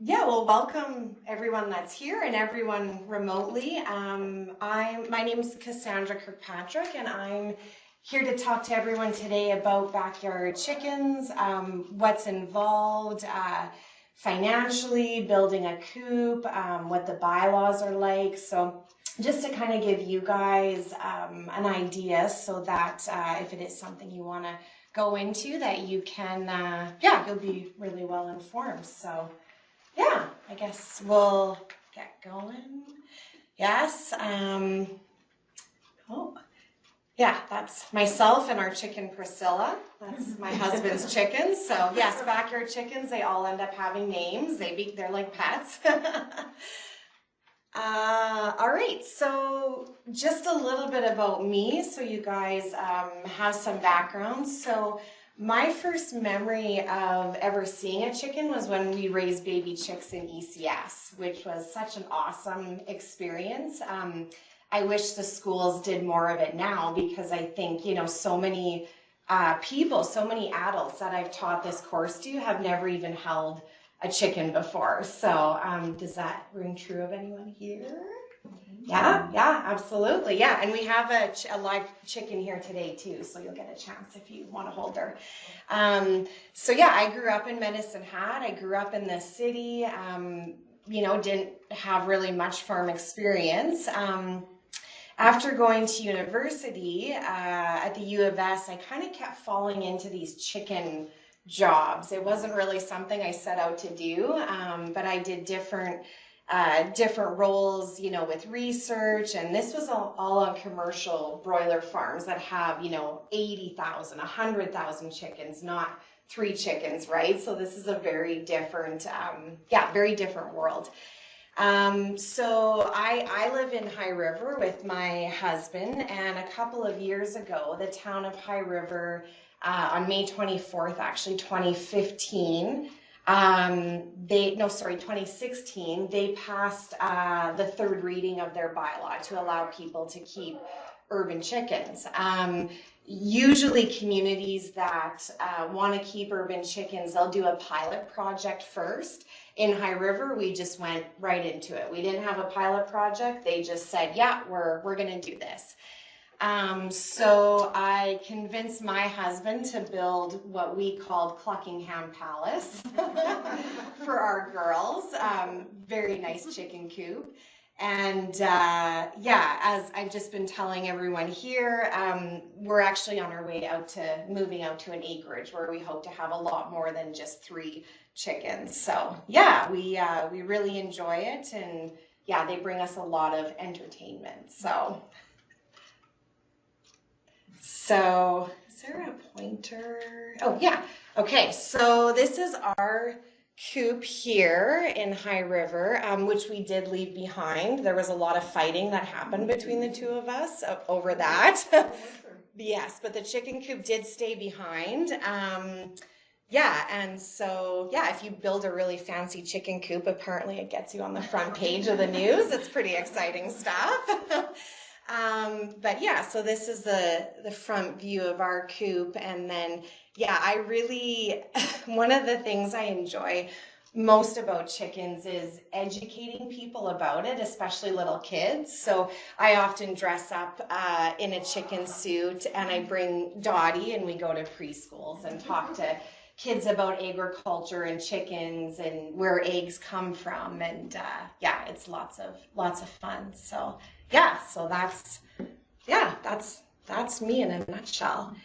Yeah, well, welcome everyone that's here and everyone remotely. My name is Cassandra Kirkpatrick, and I'm here to talk to everyone today about backyard chickens, what's involved financially, building a coop, what the bylaws are like. So just to kind of give you guys an idea so that if it is something you want to go into, that you can, you'll be really well informed. So yeah, I guess we'll get going. Yes. That's myself and our chicken Priscilla. That's my husband's chickens. So yes, backyard chickens, they all end up having names. They're like pets. All right, so just a little bit about me so you guys have some background. So my first memory of ever seeing a chicken was when we raised baby chicks in ECS, which was such an awesome experience. I wish the schools did more of it now, because I think, so many people, so many adults that I've taught this course to have never even held a chicken before. So does that ring true of anyone here? Yeah, absolutely. Yeah, and we have a live chicken here today too, so you'll get a chance if you want to hold her. So yeah, I grew up in Medicine Hat. I grew up in the city, didn't have really much farm experience. After going to university at the U of S, I kind of kept falling into these chicken jobs. It wasn't really something I set out to do, but I did different roles, with research, and this was all on commercial broiler farms that have, 80,000, 100,000 chickens, not 3 chickens, right? So this is a very different, very different world. So I live in High River with my husband, and a couple of years ago, the town of High River, on May 24th, actually 2015, 2016, they passed the third reading of their bylaw to allow people to keep urban chickens. Usually communities that want to keep urban chickens, they'll do a pilot project first. In High River, we just went right into it. We didn't have a pilot project. They just said, yeah, we're going to do this. So I convinced my husband to build what we called Cluckingham Palace for our girls. Very nice chicken coop. And as I've just been telling everyone here, we're actually on our way moving out to an acreage where we hope to have a lot more than just 3 chickens. So yeah, we really enjoy it, and yeah, they bring us a lot of entertainment. So is there a pointer? Oh yeah. Okay, so this is our coop here in High River, which we did leave behind. There was a lot of fighting that happened between the two of us over that. Yes, but the chicken coop did stay behind. And so, if you build a really fancy chicken coop, apparently it gets you on the front page of the news. It's pretty exciting stuff. So this is the front view of our coop. And then, one of the things I enjoy most about chickens is educating people about it, especially little kids. So I often dress up in a chicken suit, and I bring Dottie, and we go to preschools and talk to kids about agriculture and chickens and where eggs come from. And it's lots of fun. So that's me in a nutshell.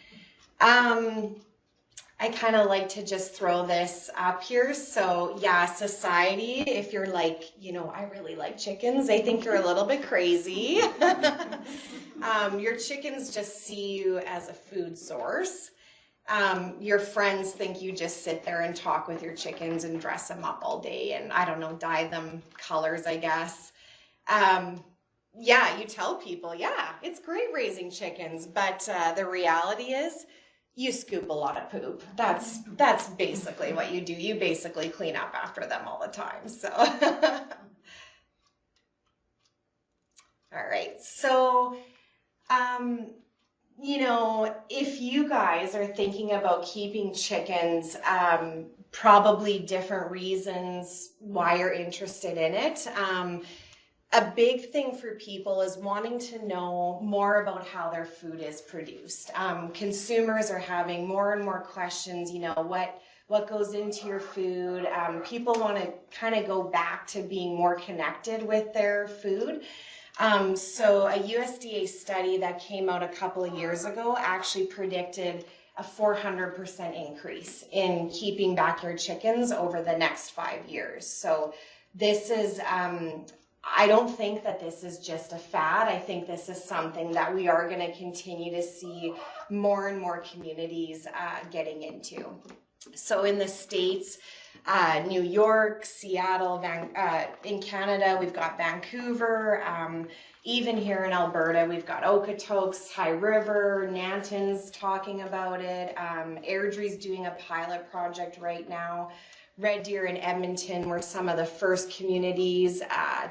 I kind of like to just throw this up here. So society, if you're like, I really like chickens, they think you're a little bit crazy. Your chickens just see you as a food source. Your friends think you just sit there and talk with your chickens and dress them up all day and, I don't know, dye them colors, I guess. You tell people, it's great raising chickens, but the reality is you scoop a lot of poop. That's basically what you do. You basically clean up after them all the time. So, all right. So, if you guys are thinking about keeping chickens, probably different reasons why you're interested in it. A big thing for people is wanting to know more about how their food is produced. Consumers are having more and more questions, you know, what goes into your food. People want to kind of go back to being more connected with their food. So a USDA study that came out a couple of years ago actually predicted a 400% increase in keeping backyard chickens over the next 5 years. So this is, I don't think that this is just a fad. I think this is something that we are going to continue to see more and more communities getting into. So in the States, New York, Seattle, in Canada, we've got Vancouver, even here in Alberta, we've got Okotoks, High River, Nanton's talking about it, Airdrie's doing a pilot project right now. Red Deer and Edmonton were some of the first communities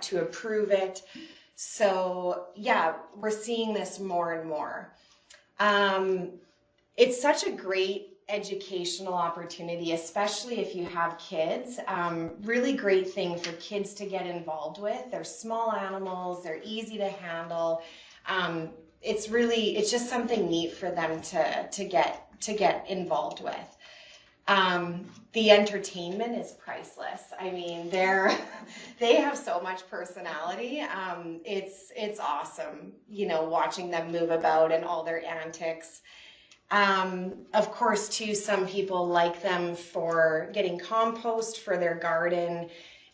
to approve it. So yeah, we're seeing this more and more. It's such a great educational opportunity, especially if you have kids. Really great thing for kids to get involved with. They're small animals, they're easy to handle. It's just something neat for them to get involved with. The entertainment is priceless. I mean, they have so much personality. It's awesome, you know, watching them move about and all their antics. Of course, too, some people like them for getting compost for their garden,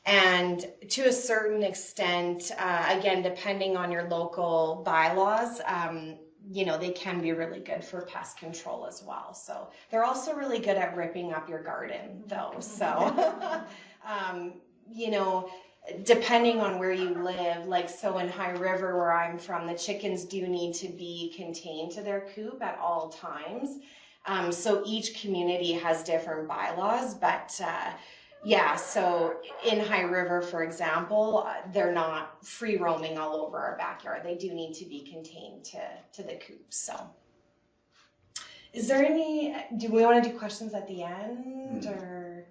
and to a certain extent, again, depending on your local bylaws, you know, they can be really good for pest control as well. So they're also really good at ripping up your garden, though. So, you know, depending on where you live, like so in High River where I'm from, the chickens do need to be contained to their coop at all times. So each community has different bylaws, but yeah, so in High River, for example, they're not free roaming all over our backyard. They do need to be contained to the coop. So is there do we want to do questions at the end or,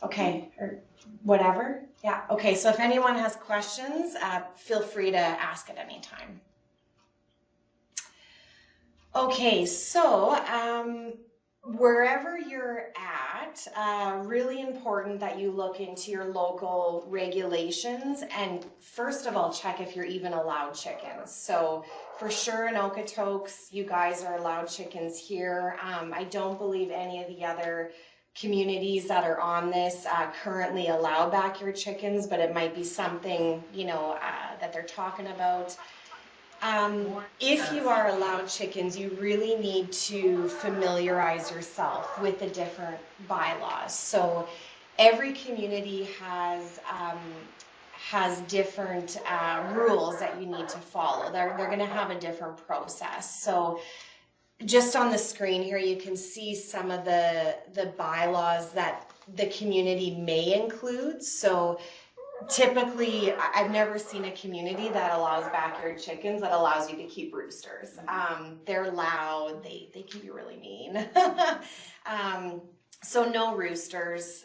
okay, or whatever? Yeah, okay, so if anyone has questions, feel free to ask at any time. Okay, so wherever you're at, really important that you look into your local regulations and first of all, check if you're even allowed chickens. So for sure in Okotoks, you guys are allowed chickens here. I don't believe any of the other communities that are on this currently allow backyard chickens, but it might be something, you know, that they're talking about. If you are allowed chickens, you really need to familiarize yourself with the different bylaws. So every community has different rules that you need to follow. They're going to have a different process. So just on the screen here, you can see some of the bylaws that the community may include. So typically, I've never seen a community that allows backyard chickens that allows you to keep roosters. They're loud, they can be really mean. So no roosters,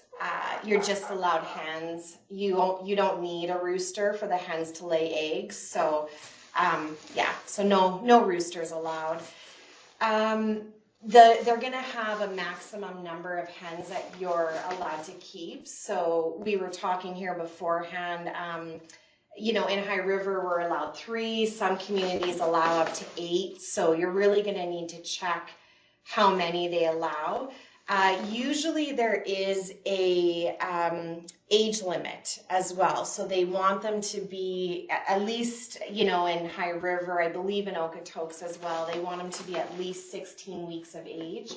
you're just allowed hens. You don't need a rooster for the hens to lay eggs. So yeah, so no roosters allowed. They're going to have a maximum number of hens that you're allowed to keep. So we were talking here beforehand, you know, in High River, we're allowed 3. Some communities allow up to 8. So you're really going to need to check how many they allow. Usually there is a age limit as well. So they want them to be at least, you know, in High River, I believe in Okotoks as well, they want them to be at least 16 weeks of age.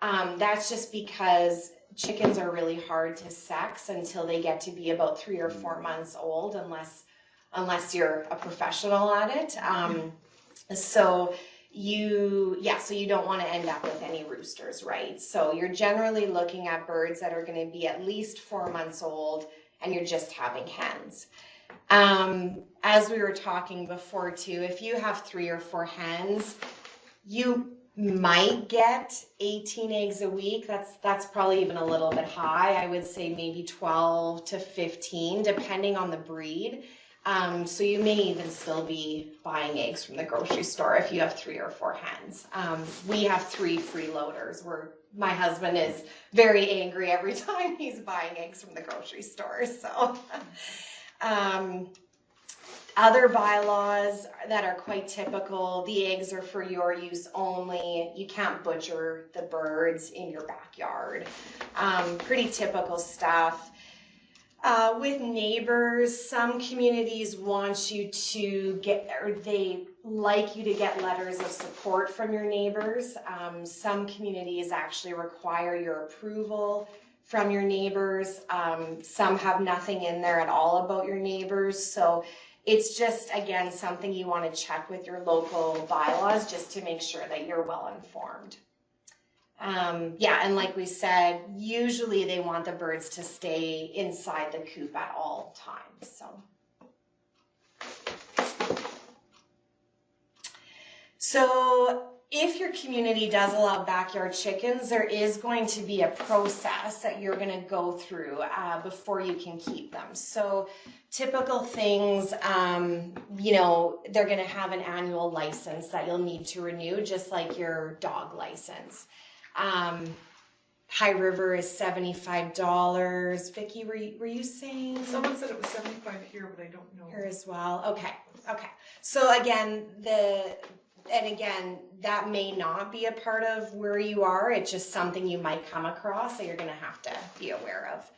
That's just because chickens are really hard to sex until they get to be about 3 or 4 months old, unless you're a professional at it. So you don't want to end up with any roosters, right? So you're generally looking at birds that are going to be at least 4 months old and you're just having hens. As we were talking before too, if you have 3 or 4 hens, you might get 18 eggs a week. That's probably even a little bit high. I would say maybe 12 to 15, depending on the breed. So you may even still be buying eggs from the grocery store if you have 3 or 4 hens. We have 3 freeloaders where my husband is very angry every time he's buying eggs from the grocery store. So other bylaws that are quite typical, the eggs are for your use only. You can't butcher the birds in your backyard. Pretty typical stuff. With neighbors, some communities want you to get, or they like you to get letters of support from your neighbors. Some communities actually require your approval from your neighbors. Some have nothing in there at all about your neighbors. So it's just, again, something you want to check with your local bylaws just to make sure that you're well informed. Yeah, and like we said, usually they want the birds to stay inside the coop at all times. So if your community does allow backyard chickens, there is going to be a process that you're going to go through before you can keep them. So typical things, you know, they're going to have an annual license that you'll need to renew, just like your dog license. High River is $75. Vicki, were you saying? Someone said it was $75 here, but I don't know. Here as well. Okay. So again, that may not be a part of where you are. It's just something you might come across that you're going to have to be aware of.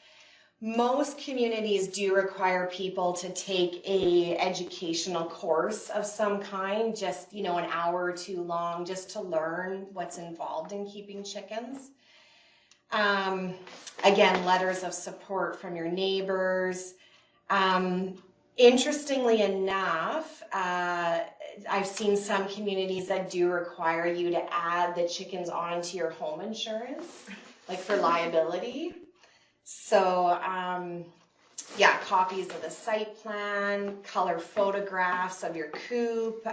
Most communities do require people to take a educational course of some kind, just, you know, an hour or 2 long, just to learn what's involved in keeping chickens. Again, letters of support from your neighbors. Interestingly enough, I've seen some communities that do require you to add the chickens onto your home insurance, like for liability. So, yeah, copies of the site plan, color photographs of your coop.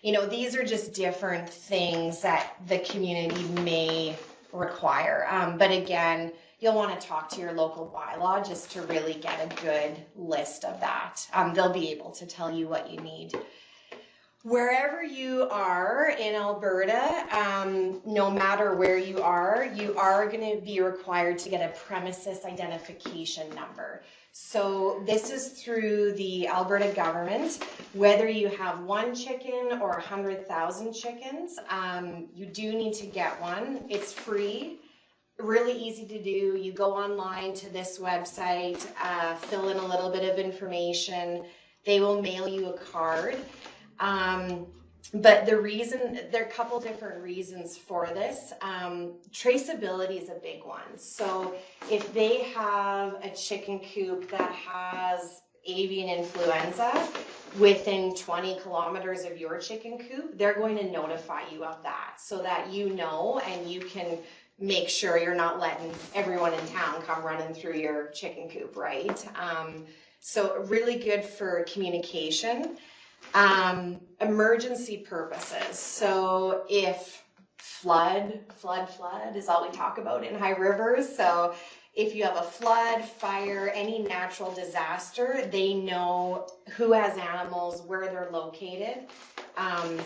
You know, these are just different things that the community may require. But again, you'll want to talk to your local bylaw just to really get a good list of that. They'll be able to tell you what you need. Wherever you are in Alberta, no matter where you are going to be required to get a premises identification number. So this is through the Alberta government. Whether you have 1 chicken or 100,000 chickens, you do need to get one. It's free, really easy to do. You go online to this website, fill in a little bit of information. They will mail you a card. But there are a couple different reasons for this. Traceability is a big one. So if they have a chicken coop that has avian influenza within 20 kilometers of your chicken coop, they're going to notify you of that so that you know and you can make sure you're not letting everyone in town come running through your chicken coop, right? So really good for communication. Emergency purposes. So if flood is all we talk about in high rivers. So if you have a flood, fire, any natural disaster, they know who has animals, where they're located.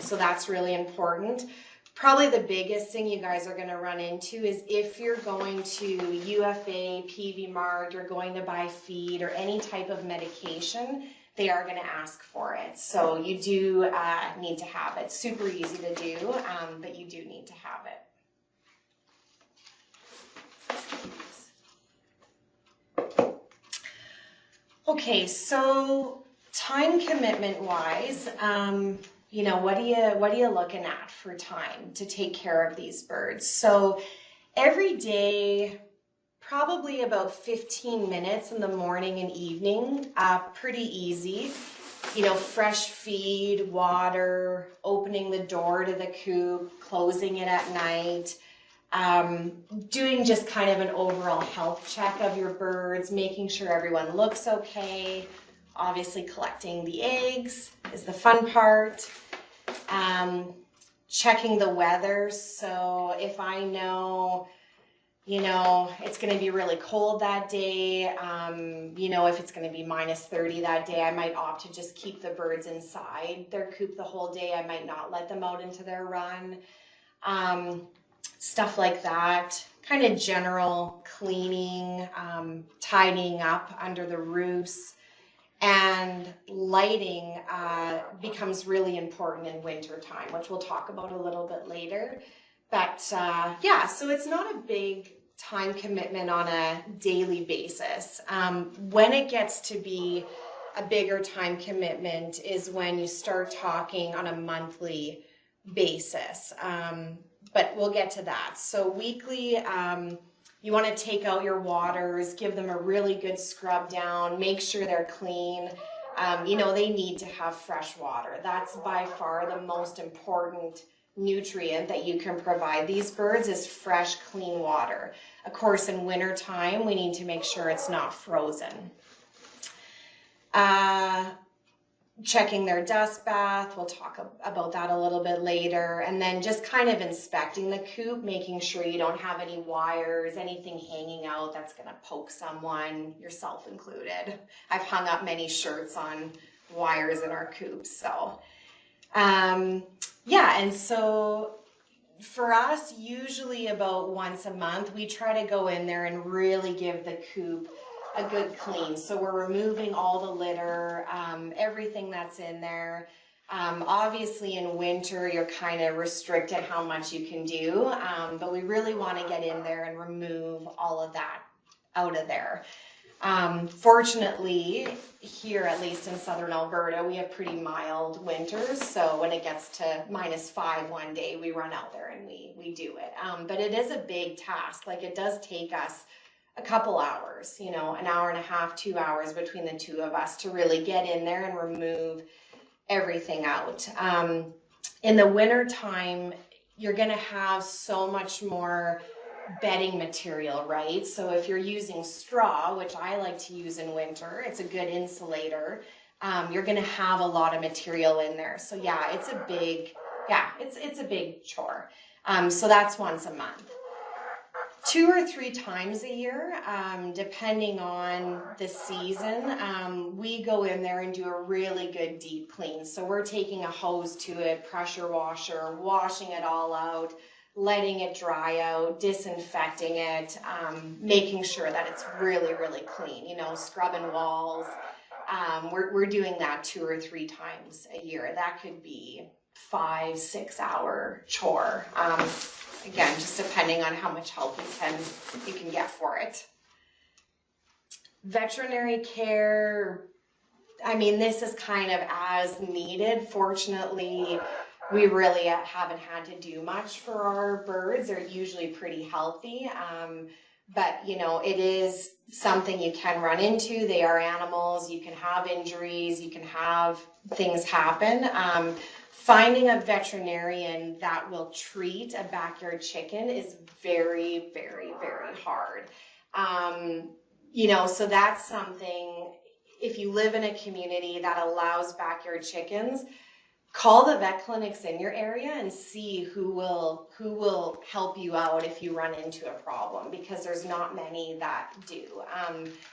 So that's really important. Probably the biggest thing you guys are going to run into is if you're going to UFA, PV Mart, you're going to buy feed or any type of medication, they are going to ask for it. So you do need to have it. Super easy to do, but you do need to have it. Okay, so time commitment wise, you know, what are you looking at for time to take care of these birds? So every day, probably about 15 minutes in the morning and evening, pretty easy. You know, fresh feed, water, opening the door to the coop, closing it at night, doing just kind of an overall health check of your birds, making sure everyone looks okay. Obviously collecting the eggs is the fun part. checking the weather. So if I know, it's going to be really cold that day, if it's going to be -30 that day, I might opt to just keep the birds inside their coop the whole day. I might not let them out into their run. Stuff like that. Kind of general cleaning, tidying up under the roofs. And lighting becomes really important in winter time, which we'll talk about a little bit later. But so it's not a big time commitment on a daily basis. When it gets to be a bigger time commitment is when you start talking on a monthly basis. But we'll get to that. So weekly, you want to take out your waters, give them a really good scrub down, make sure they're clean. They need to have fresh water. That's by far the most important nutrient that you can provide these birds is fresh, clean water. Of course, in winter time, we need to make sure it's not frozen. Checking their dust bath, we'll talk about that a little bit later, and then just kind of inspecting the coop, making sure you don't have any wires, anything hanging out that's going to poke someone, yourself included. I've hung up many shirts on wires in our coop, so and so for us, usually about once a month, we try to go in there and really give the coop a good clean. So we're removing all the litter, everything that's in there. Obviously in winter, you're kind of restricted how much you can do, but we really want to get in there and remove all of that out of there. Fortunately, here, at least in southern Alberta, we have pretty mild winters. So when it gets to -5 one day, we run out there and we do it. But it is a big task. Like, it does take us a couple hours, an hour and a half, 2 hours between the two of us to really get in there and remove everything out. In the winter time, you're going to have so much more bedding material, right? So if you're using straw, which I like to use in winter, it's a good insulator. You're going to have a lot of material in there. So yeah, it's a big chore. So that's once a month. 2 or 3 times a year, depending on the season, we go in there and do a really good deep clean. So we're taking a hose to it, pressure washer, washing it all out, letting it dry out, disinfecting it, making sure that it's really, really clean, scrubbing walls. We're doing that 2 or 3 times a year. That could be 5-6 hour chore. Again, just depending on how much help you can get for it. Veterinary care, this is kind of as needed. Fortunately, we really haven't had to do much for our birds. They're usually pretty healthy. But, it is something you can run into. They are animals. You can have injuries. You can have things happen. Finding a veterinarian that will treat a backyard chicken is very, very, very hard. So that's something, if you live in a community that allows backyard chickens, call the vet clinics in your area and see who will help you out if you run into a problem, because there's not many that do.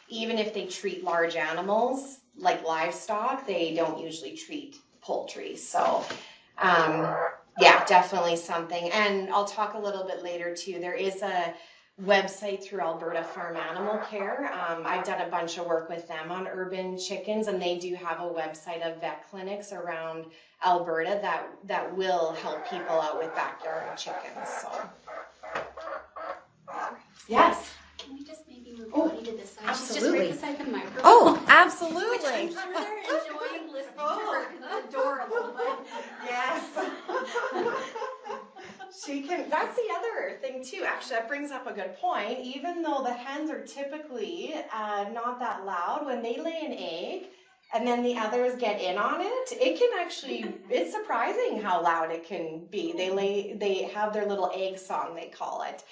Even if they treat large animals like livestock, they don't usually treat poultry. So definitely something. And I'll talk a little bit later too. There is a website through Alberta Farm Animal Care. I've done a bunch of work with them on urban chickens, and they do have a website of vet clinics around Alberta that will help people out with backyard chickens. So yes. Can we just maybe move Bonnie to this side? Absolutely. She's just right beside the microphone. Oh, absolutely. Which I'm sure they're enjoying listening to her because it's adorable. But yes. That's the other thing too. Actually, that brings up a good point. Even though the hens are typically not that loud, when they lay an egg and then the others get in on it, it can actually, it's surprising how loud it can be. They have their little egg song, they call it.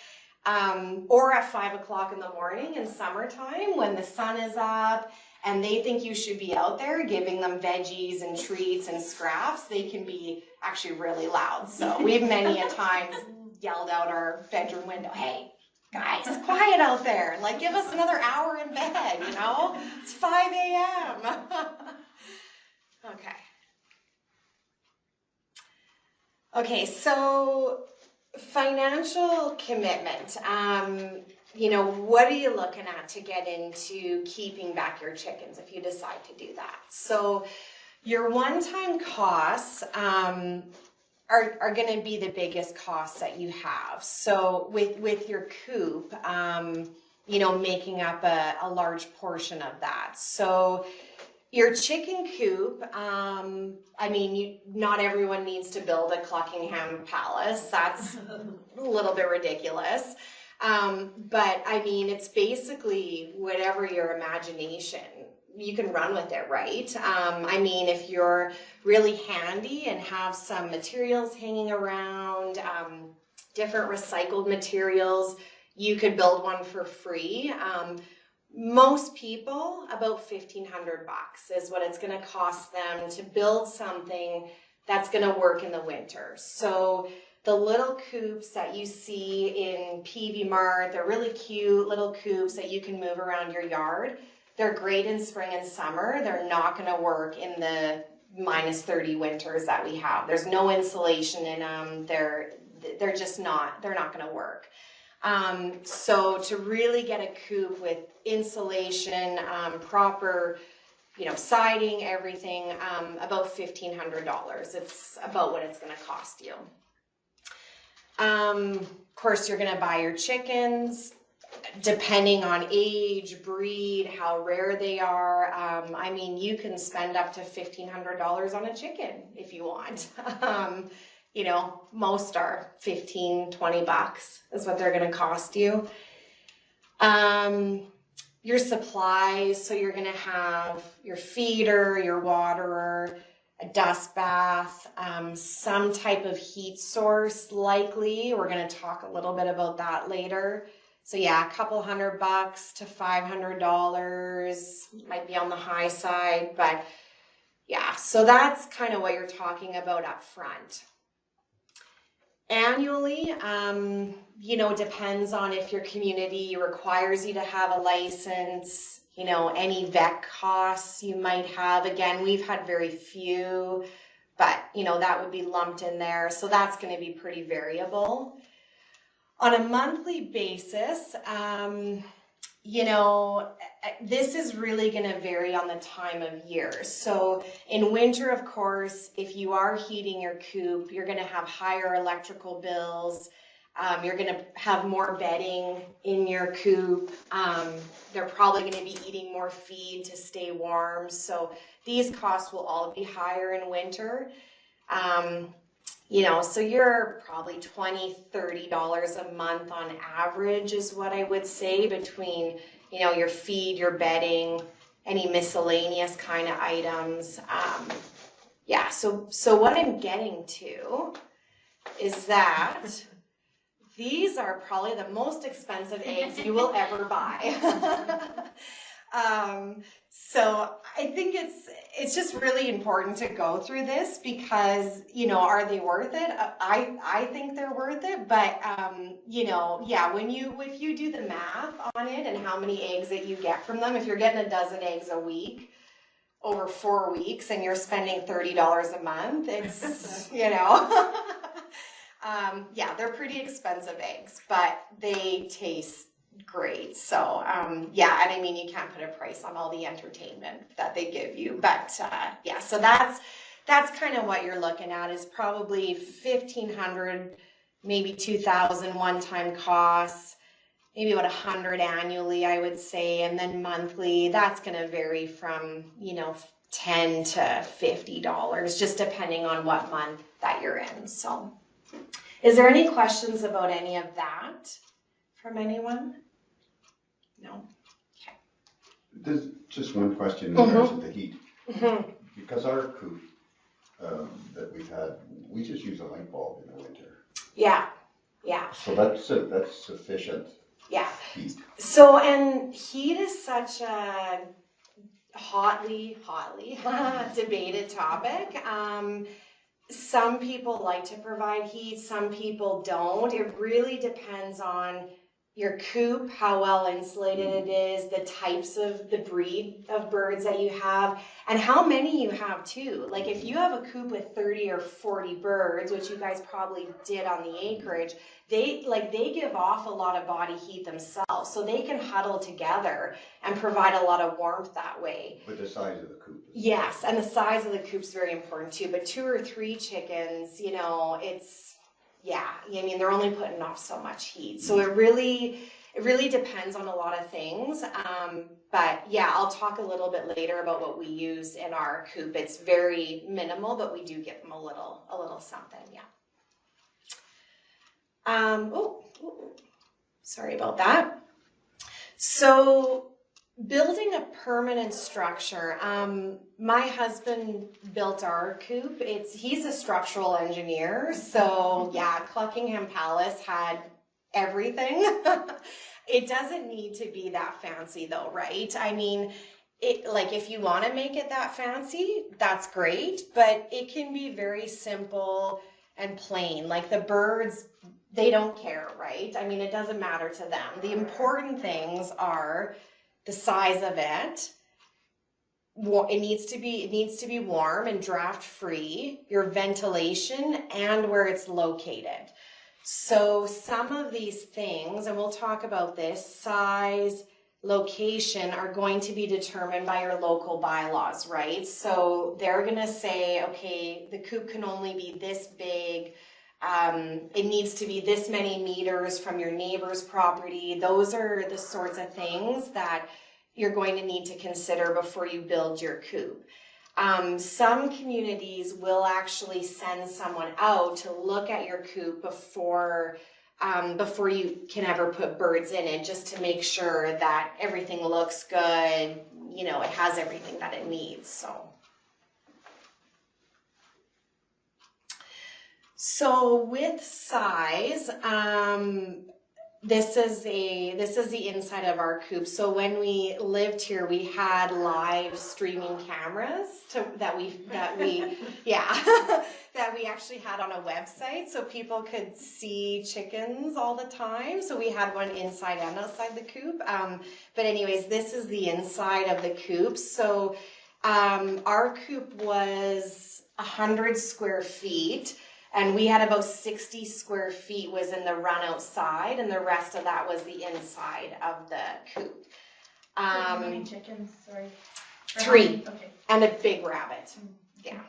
Or at 5 o'clock in the morning in summertime when the sun is up and they think you should be out there giving them veggies and treats and scraps, they can be actually really loud. So we've many a times yelled out our bedroom window, hey, guys, quiet out there. Like, give us another hour in bed, you know? It's 5 a.m. Okay. Okay, so financial commitment. You know, what are you looking at to get into keeping back your chickens if you decide to do that? So your one-time costs are going to be the biggest costs that you have. So with your coop, you know, making up a large portion of that. So your chicken coop, I mean, not everyone needs to build a Cluckingham Palace. That's a little bit ridiculous. But I mean, it's basically whatever your imagination, you can run with it, right? I mean, if you're really handy and have some materials hanging around, different recycled materials, you could build one for free. Most people, about $1,500 is what it's going to cost them to build something that's going to work in the winter. So the little coops that you see in PV Mart, they're really cute little coops that you can move around your yard. They're great in spring and summer. They're not going to work in the -30 winters that we have. There's no insulation in them. They're just not, they're not going to work. So to really get a coop with insulation, proper, you know, siding, everything, about $1,500. It's about what it's going to cost you. Of course, you're going to buy your chickens, depending on age, breed, how rare they are. I mean, you can spend up to $1,500 on a chicken if you want. You know, most are $15, $20 is what they're going to cost you. Your supplies, so you're going to have your feeder, your waterer, a dust bath, some type of heat source likely. We're going to talk a little bit about that later. So yeah, a couple $100 to $500 might be on the high side, but yeah, so that's kind of what you're talking about up front. Annually, you know, depends on if your community requires you to have a license, you know, any vet costs you might have. Again, we've had very few, but, you know, that would be lumped in there. So that's going to be pretty variable. On a monthly basis, you know, this is really going to vary on the time of year. So in winter, of course, if you are heating your coop, you're going to have higher electrical bills. You're going to have more bedding in your coop. They're probably going to be eating more feed to stay warm. So these costs will all be higher in winter. You know, so you're probably $20, $30 a month on average is what I would say between, you know, your feed, your bedding, any miscellaneous kind of items. Yeah, so what I'm getting to is that these are probably the most expensive eggs you will ever buy. So I think it's just really important to go through this because, you know, are they worth it? I think they're worth it, but, you know, yeah, if you do the math on it and how many eggs that you get from them, if you're getting a dozen eggs a week over 4 weeks and you're spending $30 a month, it's, you know, yeah, they're pretty expensive eggs, but they taste great. So yeah, and I mean, you can't put a price on all the entertainment that they give you, but yeah, so that's kind of what you're looking at is probably $1,500, maybe $2,000 one-time costs, maybe about $100 annually, I would say, and then monthly, that's going to vary from, you know, $10 to $50, just depending on what month that you're in. So is there any questions about any of that from anyone? No? Okay. There's just one question in regards to the heat. Because our coop that we've had, we just use a light bulb in the winter. Yeah, yeah. So that's sufficient yeah. heat. So, and heat is such a hotly debated topic. Some people like to provide heat, some people don't. It really depends on your coop, how well insulated it is, the types of the breed of birds that you have, and how many you have too. Like if you have a coop with 30 or 40 birds, which you guys probably did on the acreage, they give off a lot of body heat themselves, so they can huddle together and provide a lot of warmth that way. But the size of the coop. Yes, and the size of the coop's very important too, but 2 or 3 chickens, yeah, I mean, they're only putting off so much heat. So it really depends on a lot of things. But yeah, I'll talk a little bit later about what we use in our coop. It's very minimal, but we do give them a little something, yeah. Sorry about that. So building a permanent structure. My husband built our coop. He's a structural engineer, so yeah, Cluckingham Palace had everything. It doesn't need to be that fancy though, right? I mean, if you want to make it that fancy, that's great, but it can be very simple and plain. Like the birds, they don't care, right? I mean, it doesn't matter to them. The important things are the size of it. It needs to be warm and draft free, your ventilation, and where it's located. So some of these things, and we'll talk about this, size, location, are going to be determined by your local bylaws, right? So they're going to say, okay, the coop can only be this big. It needs to be this many meters from your neighbor's property. Those are the sorts of things that you're going to need to consider before you build your coop. Some communities will actually send someone out to look at your coop before you can ever put birds in it, just to make sure that everything looks good, it has everything that it needs. So with size, this is the inside of our coop. So when we lived here, we had live streaming cameras that we actually had on a website, so people could see chickens all the time. So we had one inside and outside the coop. But anyways, this is the inside of the coop. So our coop was 100 square feet. And we had about 60 square feet was in the run outside, and the rest of that was the inside of the coop. How many chickens? Sorry. 3. Okay. And a big rabbit. Yeah.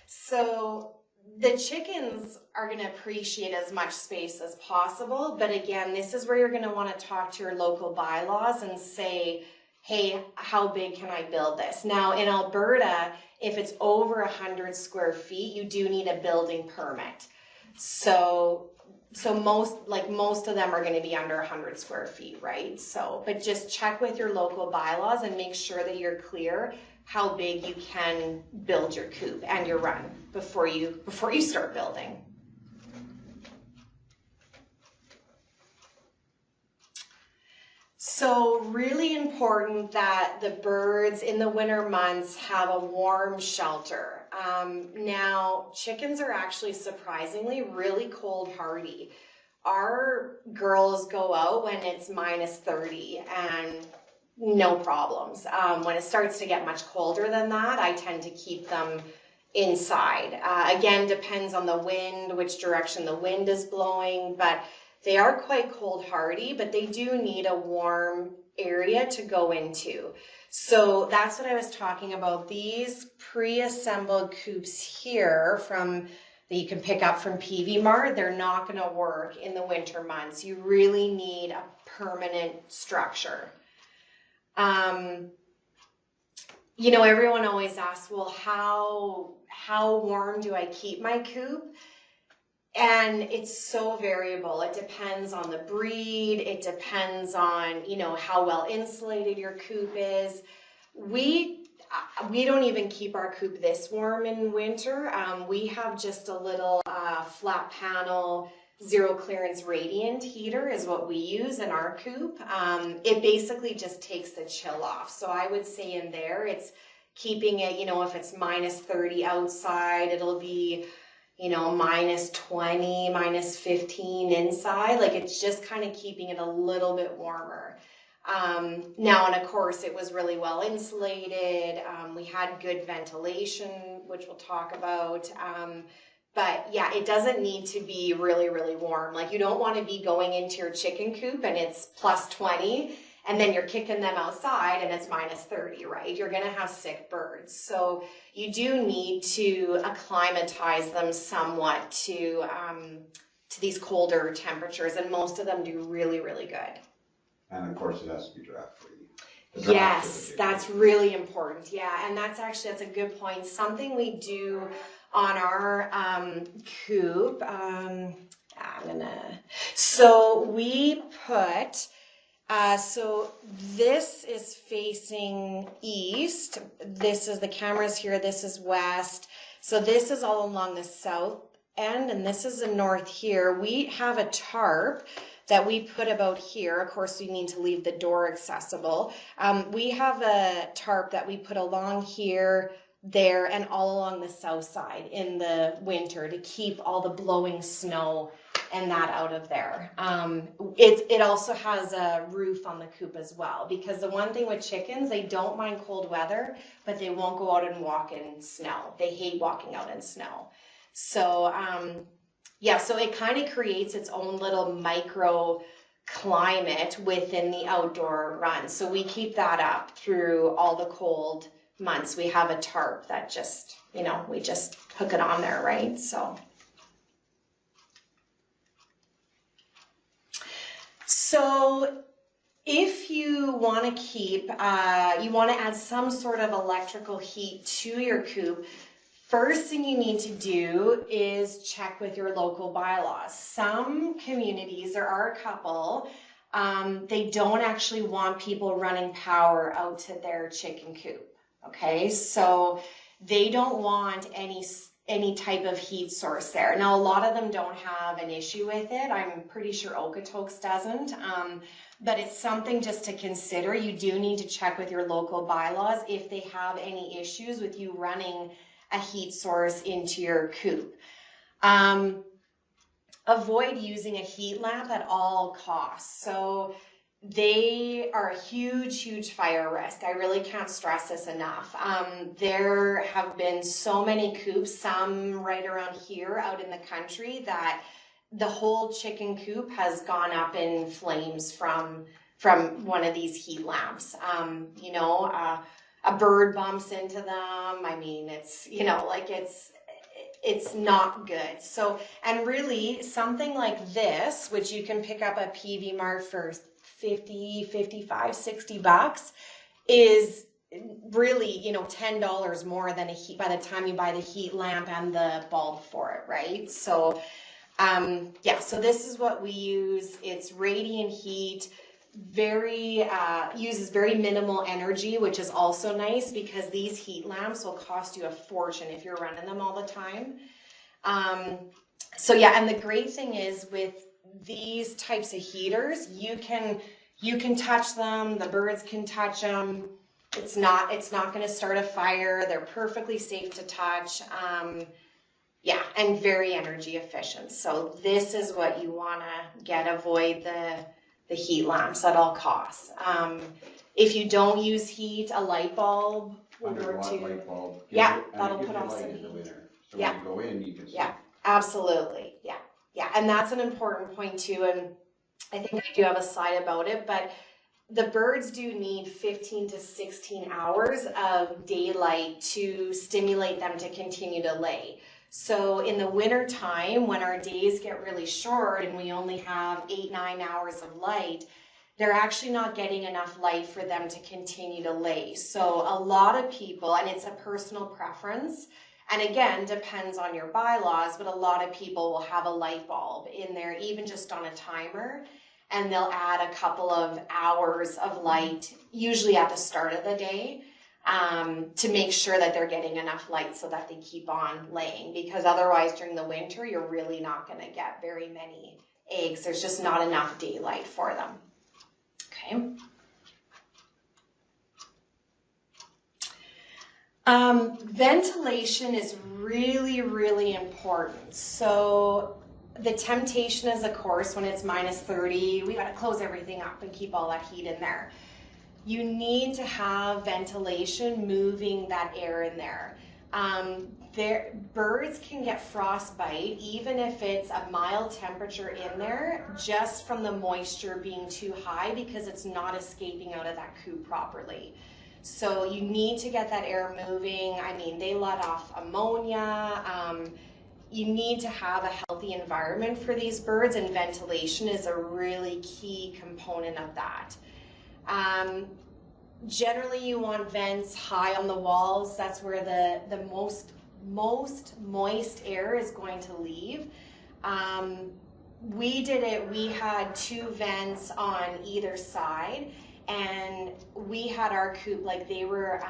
So the chickens are going to appreciate as much space as possible. But again, this is where you're going to want to talk to your local bylaws and say, hey, how big can I build this? Now in Alberta, if it's over 100 square feet, you do need a building permit. So most of them are going to be under 100 square feet, right? So, but just check with your local bylaws and make sure that you're clear how big you can build your coop and your run before you start building. So really important that the birds in the winter months have a warm shelter. Now, chickens are actually surprisingly really cold hardy. Our girls go out when it's minus 30 and no problems. When it starts to get much colder than that, I tend to keep them inside. Again, depends on the wind, which direction the wind is blowing, but they are quite cold hardy, but they do need a warm area to go into. So that's what I was talking about. These pre-assembled coops here that you can pick up from PV Mart, they're not going to work in the winter months. You really need a permanent structure. Everyone always asks, well, how warm do I keep my coop? And it's so variable. It depends on the breed. It depends on, how well insulated your coop is. We don't even keep our coop this warm in winter. We have just a little flat panel zero clearance radiant heater is what we use in our coop. It basically just takes the chill off. So I would say in there, it's keeping it, if it's minus 30 outside, it'll be, minus 20, minus 15 inside. Like it's just kind of keeping it a little bit warmer. Now, and of course, it was really well insulated. We had good ventilation, which we'll talk about. But yeah, it doesn't need to be really, really warm. Like you don't want to be going into your chicken coop and it's plus 20 and then you're kicking them outside and it's minus 30, right? You're going to have sick birds. So you do need to acclimatize them somewhat to these colder temperatures, and most of them do really, really good. And of course, it has to be draft free. Yes, that's really important. Yeah, and that's a good point. Something we do on our coop, so we put, so this is facing east. This is the cameras here. This is west. So this is all along the south end, and this is the north here. We have a tarp that we put about here. Of course, we need to leave the door accessible. We have a tarp that we put along here, there, and all along the south side in the winter to keep all the blowing snow and that out of there. It also has a roof on the coop as well, because the one thing with chickens, they don't mind cold weather, but they won't go out and walk in snow. They hate walking out in snow. So, yeah, so it kind of creates its own little micro climate within the outdoor run. So we keep that up through all the cold months. We have a tarp that just, we just hook it on there, right? So if you want to keep, you want to add some sort of electrical heat to your coop, first thing you need to do is check with your local bylaws. Some communities, there are a couple, they don't actually want people running power out to their chicken coop. Okay, so they don't want any type of heat source there. Now, a lot of them don't have an issue with it. I'm pretty sure Okotoks doesn't, but it's something just to consider. You do need to check with your local bylaws if they have any issues with you running a heat source into your coop. Avoid using a heat lamp at all costs. So they are a huge, huge fire risk. I really can't stress this enough. There have been so many coops, some right around here out in the country, that the whole chicken coop has gone up in flames from one of these heat lamps. A bird bumps into them. I mean, it's, it's not good. So, and really something like this, which you can pick up at PV Mart for 50, 55, 60 bucks, is really, $10 more than by the time you buy the heat lamp and the bulb for it, right? So, yeah, so this is what we use. It's radiant heat, uses very minimal energy, which is also nice because these heat lamps will cost you a fortune if you're running them all the time. So yeah, and the great thing is with these types of heaters, you can touch them, the birds can touch them. It's not going to start a fire. They're perfectly safe to touch. Yeah, and very energy efficient. So this is what you want to get. Avoid the heat lamps at all costs. If you don't use heat, a light bulb will work too. Light bulb. Yeah, that'll put off some heat. So when you go in, you can see. Yeah, absolutely. Yeah, yeah, and that's an important point too. And I think I do have a slide about it, but the birds do need 15 to 16 hours of daylight to stimulate them to continue to lay. So in the winter time, when our days get really short and we only have 8-9 hours of light, they're actually not getting enough light for them to continue to lay. So a lot of people, and it's a personal preference, and again, depends on your bylaws, but a lot of people will have a light bulb in there, even just on a timer, and they'll add a couple of hours of light, usually at the start of the day. to make sure that they're getting enough light so that they keep on laying, because otherwise during the winter you're really not going to get very many eggs. There's just not enough daylight for them. Okay. Ventilation is really, really important. So the temptation is, of course, when it's minus 30, we got to close everything up and keep all that heat in there. You need to have ventilation moving that air in there. Birds can get frostbite even if it's a mild temperature in there, just from the moisture being too high, because it's not escaping out of that coop properly. So you need to get that air moving. I mean, they let off ammonia. You need to have a healthy environment for these birds, and ventilation is a really key component of that. Generally, you want vents high on the walls. That's where the most moist air is going to leave. We did it. We had 2 vents on either side, and we had our coop like they were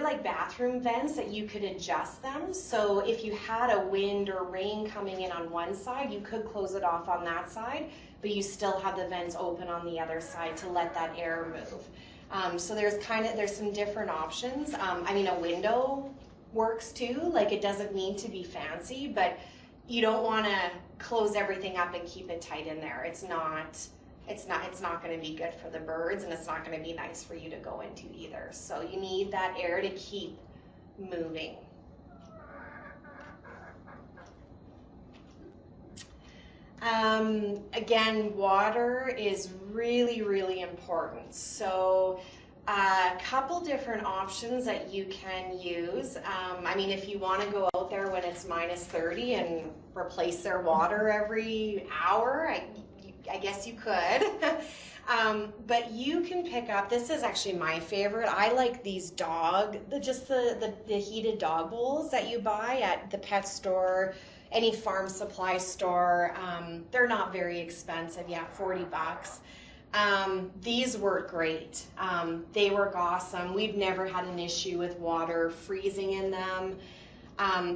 like bathroom vents that you could adjust them. So if you had a wind or rain coming in on one side, you could close it off on that side, but you still have the vents open on the other side to let that air move. So there's some different options. I mean, a window works too. Like, it doesn't need to be fancy, but you don't want to close everything up and keep it tight in there. It's not going to be good for the birds, and it's not going to be nice for you to go into either. So you need that air to keep moving. Again, water is really, really important. So a couple different options that you can use. I mean, if you want to go out there when it's minus 30 and replace their water every hour, I guess you could. But you can pick up, this is actually my favorite. I like these the heated dog bowls that you buy at the pet store, any farm supply store. They're not very expensive, yeah, $40. These work great. They work awesome. We've never had an issue with water freezing in them.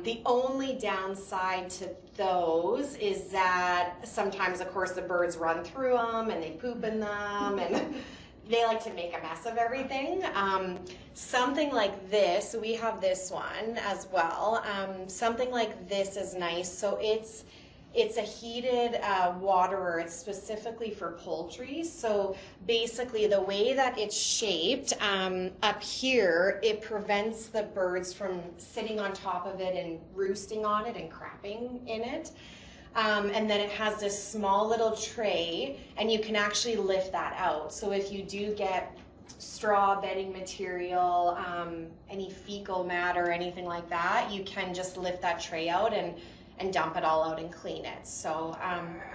The only downside to those is that sometimes, of course, the birds run through them and they poop in them, and they like to make a mess of everything. Something like this, we have this one as well. Something like this is nice. So it's a heated waterer. It's specifically for poultry. So basically the way that it's shaped up here, it prevents the birds from sitting on top of it and roosting on it and crapping in it. And then it has this small little tray, and you can actually lift that out. So if you do get straw bedding material, any fecal matter, anything like that, you can just lift that tray out and dump it all out and clean it. So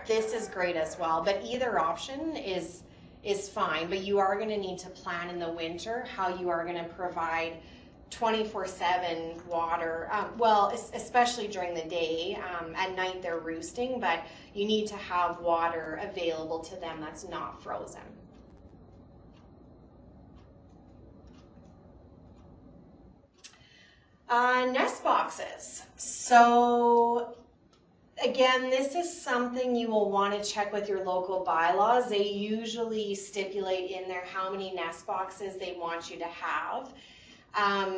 this is great as well, but either option is fine, but you are going to need to plan in the winter how you are going to provide 24/7 water, well, especially during the day. At night they're roosting, but you need to have water available to them that's not frozen. Nest boxes. So again, this is something you will want to check with your local bylaws. They usually stipulate in there how many nest boxes they want you to have.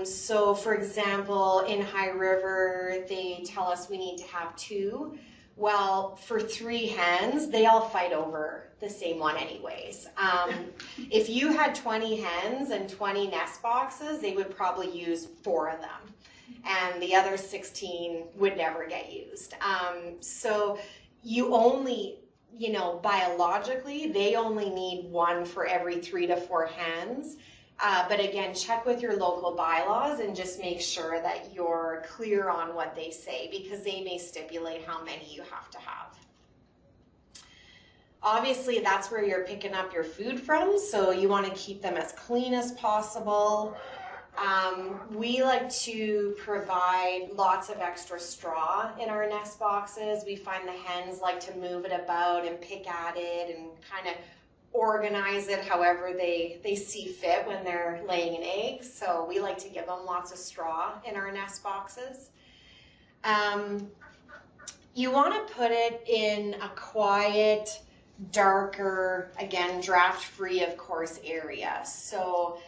So for example, in High River, they tell us we need to have 2. Well, for 3 hens, they all fight over the same one anyways. If you had 20 hens and 20 nest boxes, they would probably use 4 of them, and the other 16 would never get used. So you only, biologically, they only need 1 for every 3 to 4 hens. But again, check with your local bylaws and just make sure that you're clear on what they say, because they may stipulate how many you have to have. Obviously, that's where you're picking up your food from, so you want to keep them as clean as possible. We like to provide lots of extra straw in our nest boxes. We find the hens like to move it about and pick at it and kind of organize it however they see fit when they're laying an egg. So we like to give them lots of straw in our nest boxes. You want to put it in a quiet, darker, again, draft-free, of course, area. So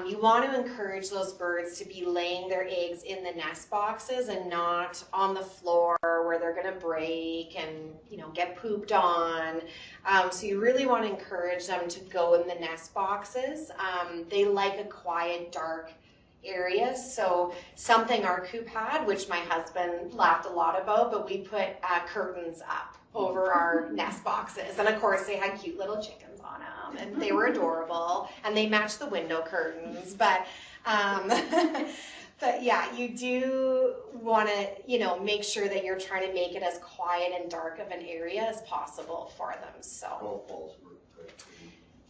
you want to encourage those birds to be laying their eggs in the nest boxes and not on the floor where they're going to break and, you know, get pooped on. So you really want to encourage them to go in the nest boxes. They like a quiet, dark area. So something our coop had, which my husband laughed a lot about, but we put curtains up over our nest boxes. And of course they had cute little chickens on them and they were adorable and they matched the window curtains. But but yeah, you do want to, you know, make sure that you're trying to make it as quiet and dark of an area as possible for them. So Golf balls were good.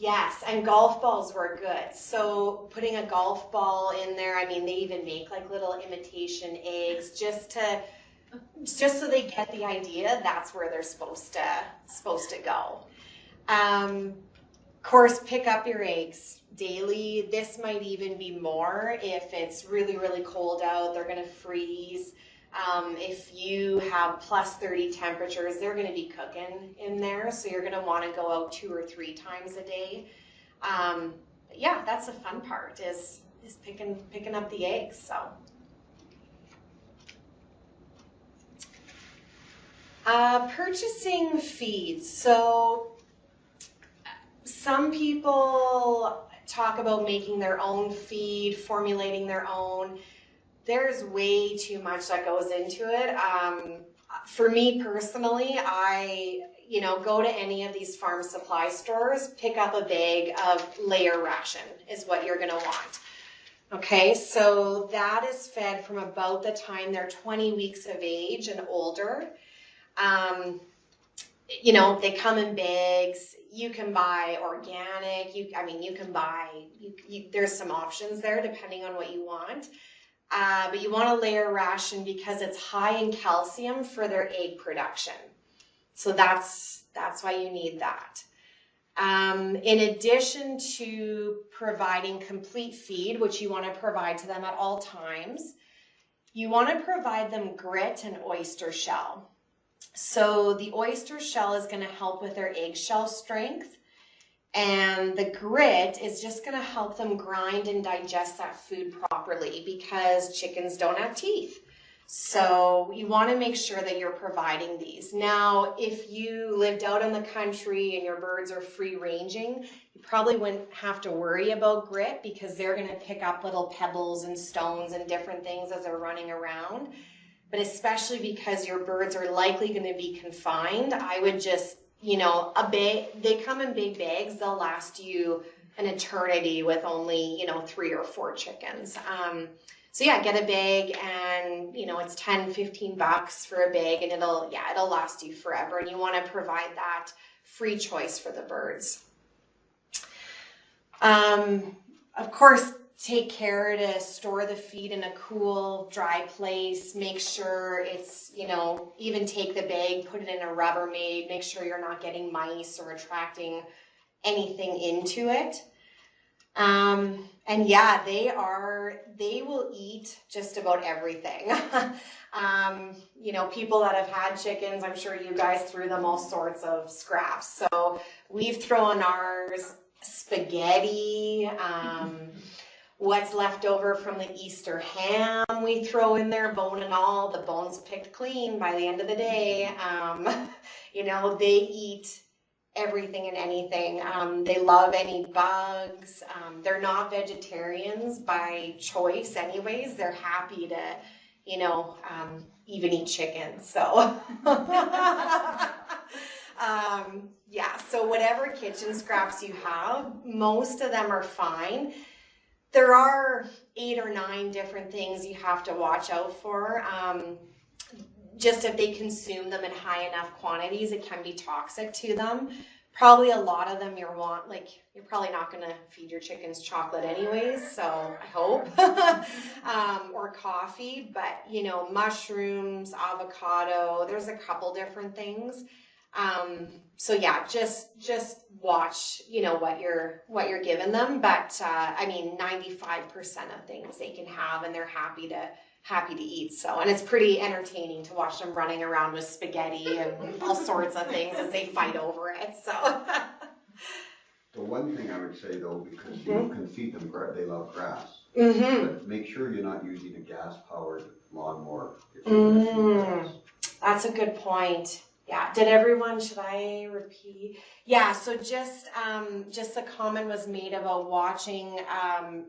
yes, and golf balls were good. So putting a golf ball in there, I mean, they even make like little imitation eggs just so they get the idea that's where they're supposed to go. Of course, pick up your eggs daily. This might even be more if it's really, really cold out. They're going to freeze. If you have plus 30 temperatures, they're going to be cooking in there. So you're going to want to go out 2 or 3 times a day. Yeah, that's the fun part is picking up the eggs. So. Purchasing feeds. So some people talk about making their own feed, formulating their own. There's way too much that goes into it. For me personally, I go to any of these farm supply stores, pick up a bag of layer ration is what you're gonna want. Okay, so that is fed from about the time they're 20 weeks of age and older. They come in bags. You can buy organic. You can buy, there's some options there depending on what you want. But you want a layer ration because it's high in calcium for their egg production. So that's why you need that. In addition to providing complete feed, which you want to provide to them at all times, you want to provide them grit and oyster shell. So the oyster shell is going to help with their eggshell strength, and the grit is just going to help them grind and digest that food properly because chickens don't have teeth. So you want to make sure that you're providing these. Now, if you lived out in the country and your birds are free ranging, you probably wouldn't have to worry about grit because they're going to pick up little pebbles and stones and different things as they're running around. But especially because your birds are likely going to be confined, I would just, they come in big bags. They'll last you an eternity with only, 3 or 4 chickens. So yeah, get a bag and, it's $10-15 for a bag and it'll last you forever. And you want to provide that free choice for the birds. Of course, take care to store the feed in a cool, dry place. Make sure it's, even take the bag, put it in a Rubbermaid, make sure you're not getting mice or attracting anything into it. And yeah, they will eat just about everything. People that have had chickens, I'm sure you guys threw them all sorts of scraps. So we've thrown ours spaghetti, what's left over from the Easter ham we throw in there, bone and all. The bone's picked clean by the end of the day. They eat everything and anything. They love any bugs. They're not vegetarians by choice anyways. They're happy to, even eat chicken. So, so whatever kitchen scraps you have, most of them are fine. There are 8 or 9 different things you have to watch out for. Just if they consume them in high enough quantities, it can be toxic to them. Probably a lot of them you're probably not going to feed your chickens chocolate anyways, so I hope. Or coffee, but mushrooms, avocado, there's a couple different things. So yeah, just watch, what you're giving them. But, 95% of things they can have and they're happy to eat. So, and it's pretty entertaining to watch them running around with spaghetti and all sorts of things as they fight over it. So. The one thing I would say though, because you can feed them, they love grass. But make sure you're not using a gas-powered lawnmower if you're going to feed grass. That's a good point. Yeah. Should I repeat? Yeah. So just a comment was made about watching,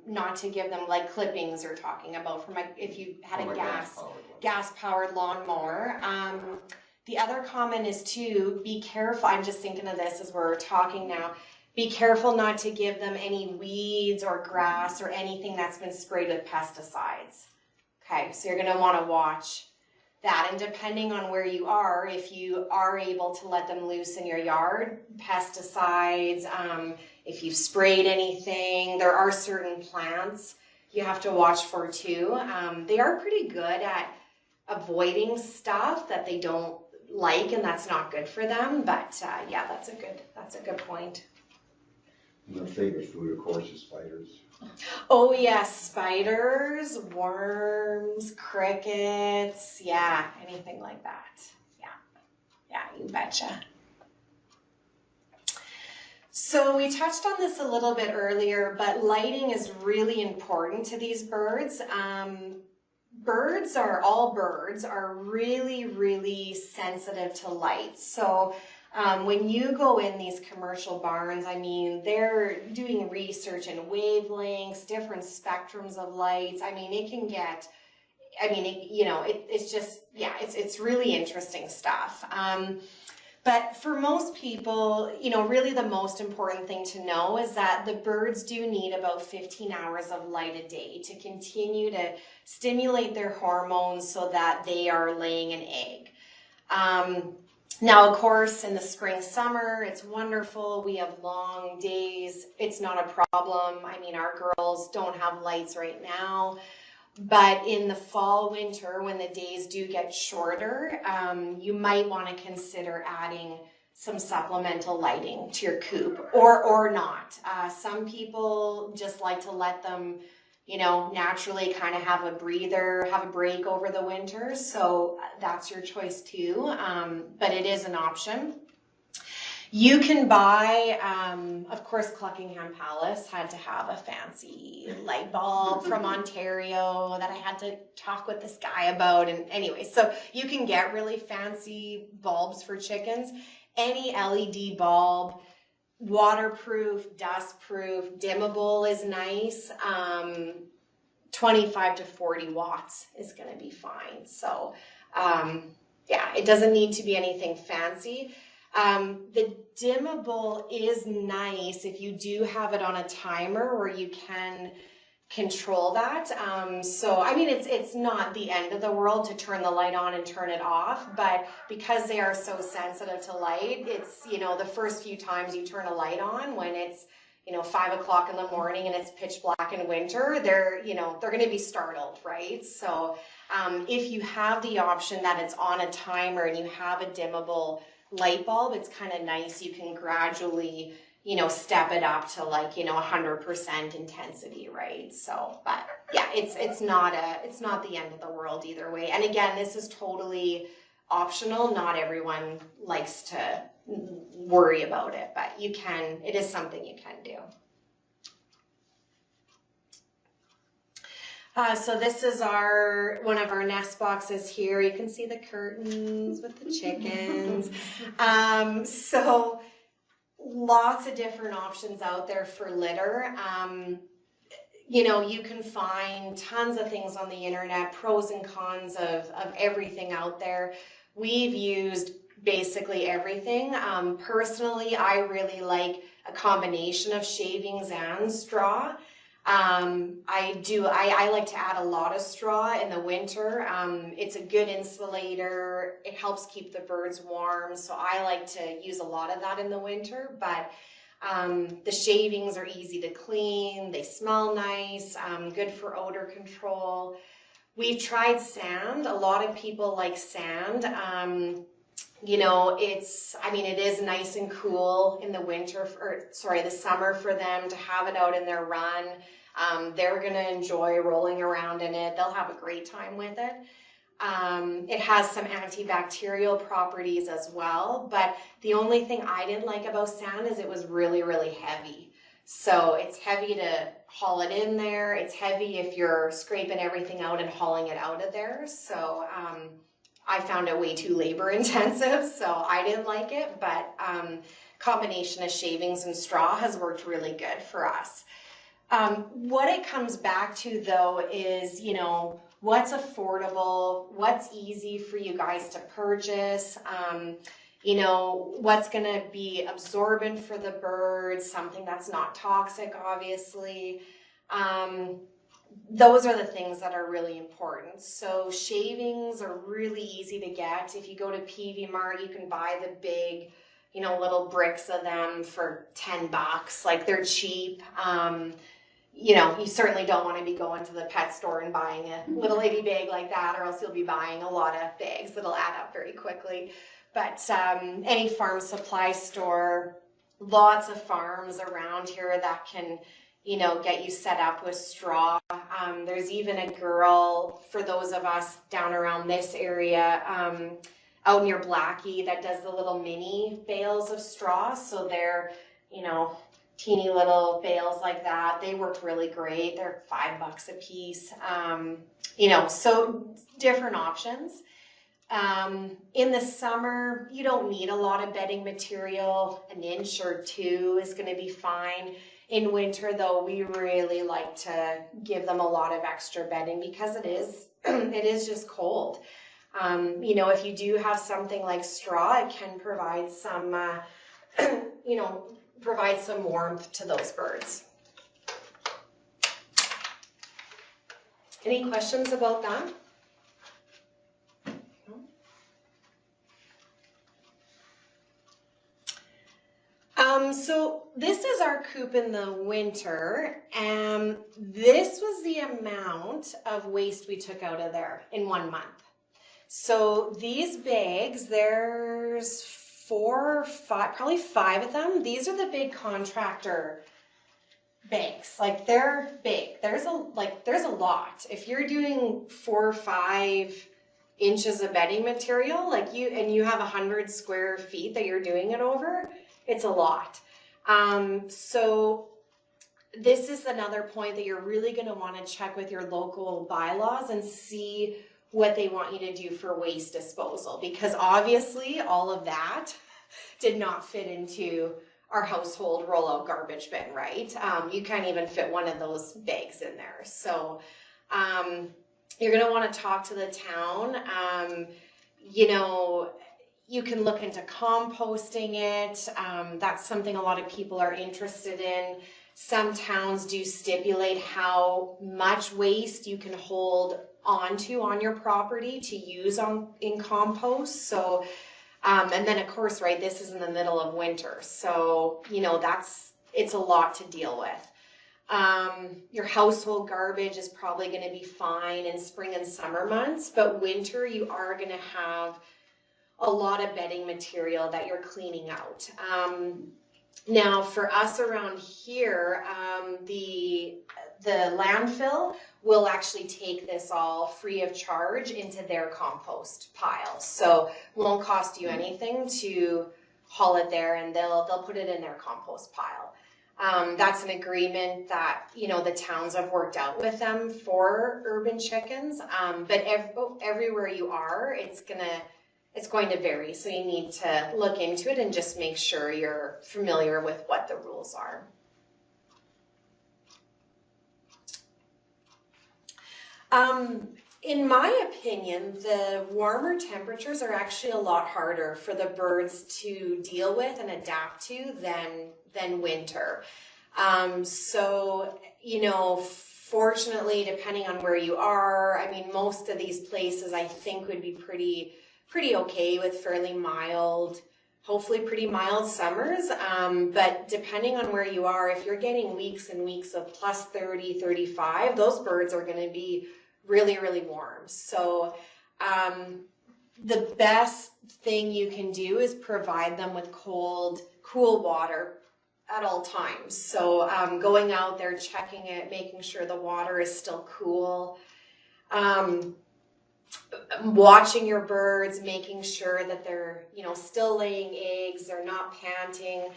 not to give them like clippings you're talking about from if you had a gas-powered lawnmower. The other comment is to be careful. I'm just thinking of this as we're talking now. Be careful not to give them any weeds or grass or anything that's been sprayed with pesticides. Okay, so you're going to want to watch that. And depending on where you are, if you are able to let them loose in your yard, pesticides, if you've sprayed anything, there are certain plants you have to watch for too. They are pretty good at avoiding stuff that they don't like and that's not good for them. But yeah, that's a good point. My favorite food, of course, is spiders. Oh yes, spiders, worms, crickets, yeah, anything like that. Yeah, you betcha. So we touched on this a little bit earlier, but lighting is really important to these birds. Birds are really, really sensitive to light. So when you go in these commercial barns, they're doing research in wavelengths, different spectrums of lights. It can get, it's just, yeah, it's really interesting stuff. But for most people, really the most important thing to know is that the birds do need about 15 hours of light a day to continue to stimulate their hormones so that they are laying an egg. Now, of course, in the spring, summer, it's wonderful. We have long days. It's not a problem. Our girls don't have lights right now. But in the fall, winter, when the days do get shorter, you might want to consider adding some supplemental lighting to your coop or not. Some people just like to let them naturally kind of have a breather, have a break over the winter. So that's your choice too. But it is an option. You can buy, of course, Cluckingham Palace had to have a fancy light bulb from Ontario that I had to talk with this guy about. And anyway, so you can get really fancy bulbs for chickens. Any LED bulb, waterproof, dustproof, dimmable is nice. 25 to 40 watts is going to be fine. So, yeah, it doesn't need to be anything fancy. The dimmable is nice if you do have it on a timer where you can control that. It's not the end of the world to turn the light on and turn it off, but because they are so sensitive to light, it's, the first few times you turn a light on when it's, 5 o'clock in the morning and it's pitch black in winter, they're going to be startled, right? So, if you have the option that it's on a timer and you have a dimmable light bulb, it's kind of nice. You can gradually, step it up to 100% intensity, right? So, but yeah, it's not the end of the world either way. And again, this is totally optional. Not everyone likes to worry about it, but it is something you can do. So this is one of our nest boxes here. You can see the curtains with the chickens. So lots of different options out there for litter. You can find tons of things on the internet, pros and cons of everything out there. We've used basically everything. Personally, I really like a combination of shavings and straw. I like to add a lot of straw in the winter. It's a good insulator. It helps keep the birds warm. So I like to use a lot of that in the winter, but the shavings are easy to clean. They smell nice, good for odor control. We've tried sand. A lot of people like sand. You know, it is nice and cool in the the summer for them to have it out in their run. They're going to enjoy rolling around in it. They'll have a great time with it. It has some antibacterial properties as well, but the only thing I didn't like about sand is it was really, really heavy. So it's heavy to haul it in there. It's heavy if you're scraping everything out and hauling it out of there. So I found it way too labor intensive, so I didn't like it, but combination of shavings and straw has worked really good for us. What it comes back to though is, you know, what's affordable, what's easy for you guys to purchase, you know, what's going to be absorbent for the birds, something that's not toxic, obviously. Those are the things that are really important. So shavings are really easy to get. If you go to PV Mart, you can buy the big, you know, little bricks of them for $10. Like, they're cheap. You know, you certainly don't want to be going to the pet store and buying a little itty bag like that, or else you'll be buying a lot of bags that'll add up very quickly. But any farm supply store, lots of farms around here that can, you know, get you set up with straw. There's even a girl, for those of us down around this area, out near Blackie, that does the little mini bales of straw. So they're, you know, teeny little bales like that. They work really great. They're $5 a piece. You know, so different options. In the summer, you don't need a lot of bedding material. An inch or two is going to be fine. In winter, though, we really like to give them a lot of extra bedding because it is just cold. You know, if you do have something like straw, it can provide some, you know, provide some warmth to those birds. Any questions about that? So this is our coop in the winter, and this was the amount of waste we took out of there in 1 month. So these bags, there's 4 or 5, probably 5 of them. These are the big contractor bags. Like, they're big. There's a lot. If you're doing 4 or 5 inches of bedding material, you have 100 square feet that you're doing it over, it's a lot. So this is another point that you're really going to want to check with your local bylaws and see what they want you to do for waste disposal, because obviously all of that did not fit into our household rollout garbage bin, right? You can't even fit one of those bags in there. So you're going to want to talk to the town. You know, you can look into composting it. That's something a lot of people are interested in. Some towns do stipulate how much waste you can hold onto on your property to use in compost. So, and then of course, right, this is in the middle of winter. So, you know, it's a lot to deal with. Your household garbage is probably going to be fine in spring and summer months, but winter you are going to have a lot of bedding material that you're cleaning out. Now for us around here, the landfill will actually take this all free of charge into their compost pile. So it won't cost you anything to haul it there, and they'll put it in their compost pile. That's an agreement that, you know, the towns have worked out with them for urban chickens. But everywhere you are, it's going to vary. So you need to look into it and just make sure you're familiar with what the rules are. In my opinion, the warmer temperatures are actually a lot harder for the birds to deal with and adapt to than winter. So, you know, fortunately, depending on where you are, I mean, most of these places I think would be pretty okay with fairly mild, hopefully pretty mild summers. But depending on where you are, if you're getting weeks and weeks of plus 30, 35, those birds are going to be really, really warm. So the best thing you can do is provide them with cool water at all times. So going out there, checking it, making sure the water is still cool. Watching your birds, making sure that they're, still laying eggs, they're not panting.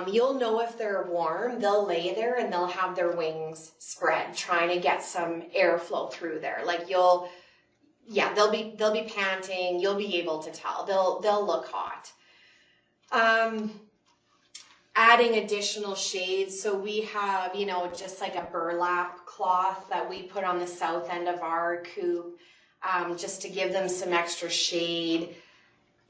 You'll know if they're warm. They'll lay there and they'll have their wings spread, trying to get some airflow through there. Like they'll be panting. You'll be able to tell. They'll look hot. Adding additional shades. So we have, just like a burlap cloth that we put on the south end of our coop, just to give them some extra shade.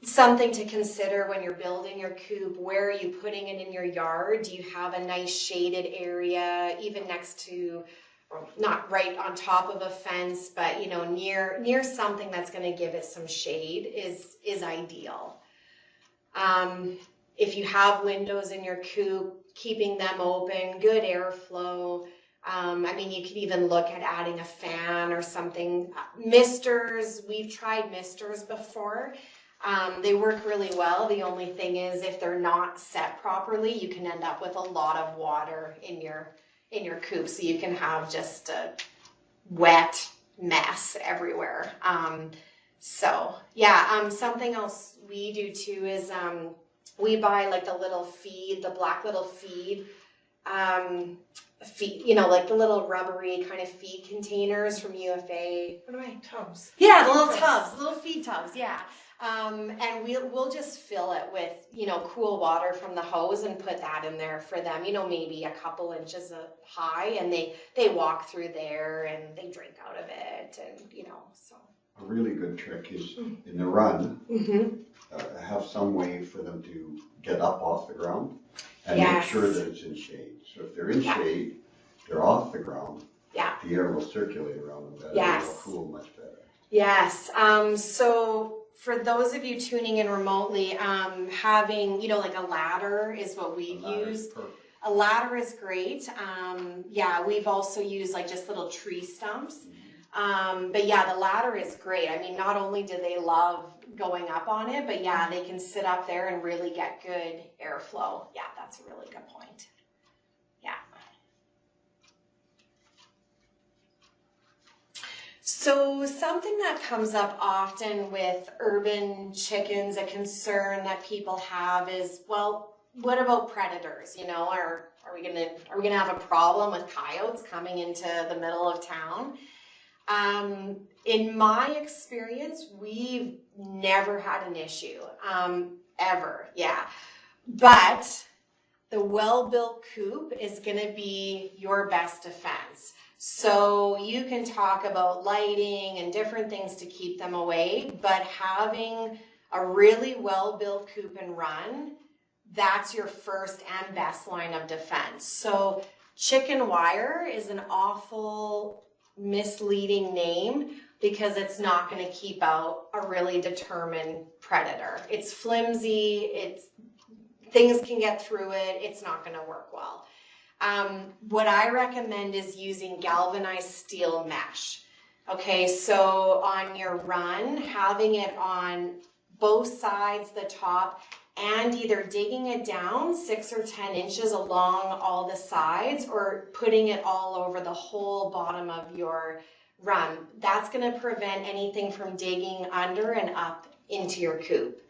Something to consider when you're building your coop. Where are you putting it in your yard? Do you have a nice shaded area, even next to, or not right on top of a fence, but near something that's going to give it some shade is ideal. If you have windows in your coop, keeping them open, good airflow. You could even look at adding a fan or something. Misters, we've tried misters before. They work really well. The only thing is, if they're not set properly, you can end up with a lot of water in your coop. So you can have just a wet mess everywhere. Something else we do too is we buy like the black little feed, like the little rubbery kind of feed containers from UFA. What am I, tubs? Yeah, the little tubs, little feed tubs, yeah. And we'll just fill it with, cool water from the hose and put that in there for them, maybe a couple inches high, and they walk through there and they drink out of it, and, so. A really good trick is in the run, have some way for them to get up off the ground and make sure that it's in shade. So if they're in shade, they're off the ground, the air will circulate around them better, and they'll cool much better. Yes. So for those of you tuning in remotely, having, like a ladder is what we use. A ladder is great. We've also used like just little tree stumps. The ladder is great. Not only do they love going up on it, but they can sit up there and really get good airflow. Yeah, that's a really good point. Yeah. So something that comes up often with urban chickens, a concern that people have is, well, what about predators? Are we gonna have a problem with coyotes coming into the middle of town? In my experience, we've never had an issue, ever, But the well-built coop is gonna be your best defense. So you can talk about lighting and different things to keep them away, but having a really well-built coop and run, that's your first and best line of defense. So chicken wire is an awful misleading name because it's not going to keep out a really determined predator. It's flimsy, things can get through it, it's not going to work well. What I recommend is using galvanized steel mesh. Okay, so on your run, having it on both sides, the top, and either digging it down 6 or 10 inches along all the sides or putting it all over the whole bottom of your run. That's going to prevent anything from digging under and up into your coop.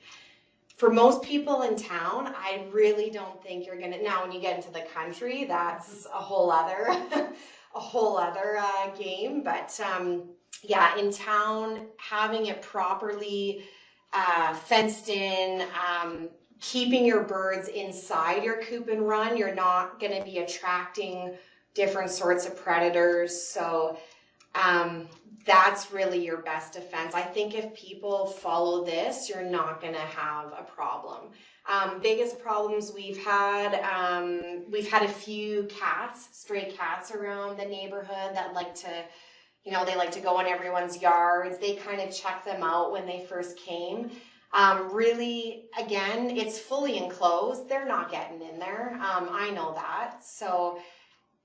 For most people in town, I really don't think you're going to, now when you get into the country, that's a whole other, game. But in town, having it properly fenced in, keeping your birds inside your coop and run, you're not going to be attracting different sorts of predators. So that's really your best defense. I think if people follow this, you're not going to have a problem. Biggest problems we've had a few stray cats around the neighborhood that like to, they like to go on everyone's yards. They kind of check them out when they first came. Really, again, it's fully enclosed. They're not getting in there. I know that. So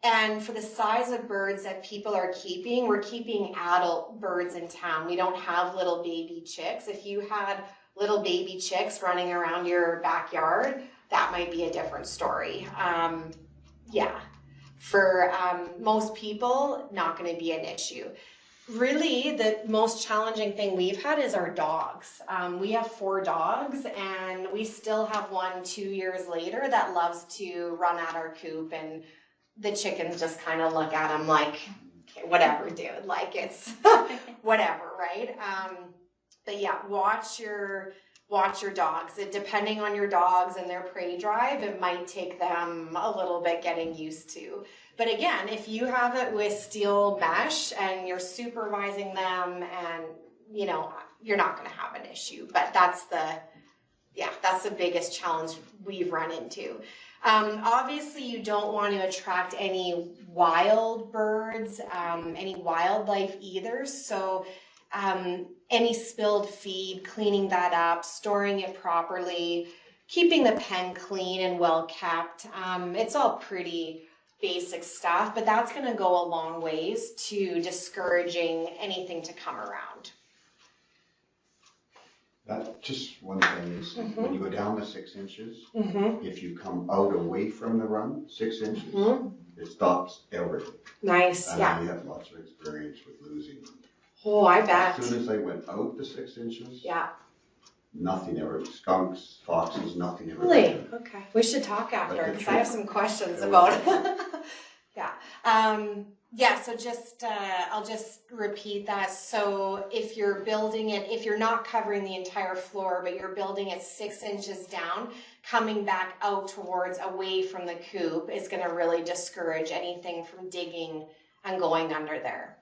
And for the size of birds that people are keeping, we're keeping adult birds in town. We don't have little baby chicks. If you had little baby chicks running around your backyard, that might be a different story. For most people, not going to be an issue. Really, the most challenging thing we've had is our dogs. We have 4 dogs, and we still have one 2 years later that loves to run at our coop, and the chickens just kind of look at him like, okay, whatever, dude, like it's whatever, right? But yeah, watch your dogs. Depending on your dogs and their prey drive, it might take them a little bit getting used to. But again, if you have it with steel mesh and you're supervising them, and you're not going to have an issue. But that's the biggest challenge we've run into. Obviously, you don't want to attract any wild birds, any wildlife either. So any spilled feed, cleaning that up, storing it properly, keeping the pen clean and well kept. It's all pretty basic stuff, but that's going to go a long ways to discouraging anything to come around. That just one thing is when you go down to 6 inches, if you come out away from the run 6 inches, it stops everything. Nice, and yeah. I have lots of experience with losing them. Oh, I bet. As soon as I went out to 6 inches, Yeah. nothing ever, skunks, foxes, nothing ever. Really? Okay. We should talk after because I have some questions about it. Yeah. So just I'll just repeat that. So if you're building it, if you're not covering the entire floor, but you're building it 6 inches down, coming back out towards away from the coop is going to really discourage anything from digging and going under there.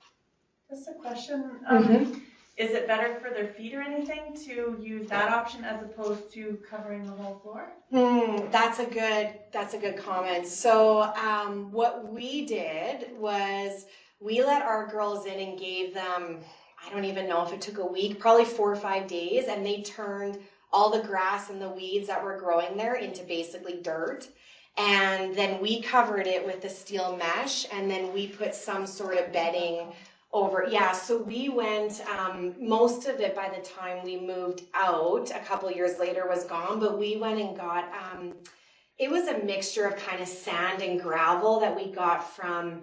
Just a question. Is it better for their feet or anything to use that option as opposed to covering the whole floor? That's a good comment. So what we did was we let our girls in and gave them, I don't even know if it took a week, probably 4 or 5 days, and they turned all the grass and the weeds that were growing there into basically dirt. And then we covered it with the steel mesh, and then we put some sort of bedding over. Yeah, so we went, most of it by the time we moved out, a couple years later was gone, but we went and got, it was a mixture of kind of sand and gravel that we got from,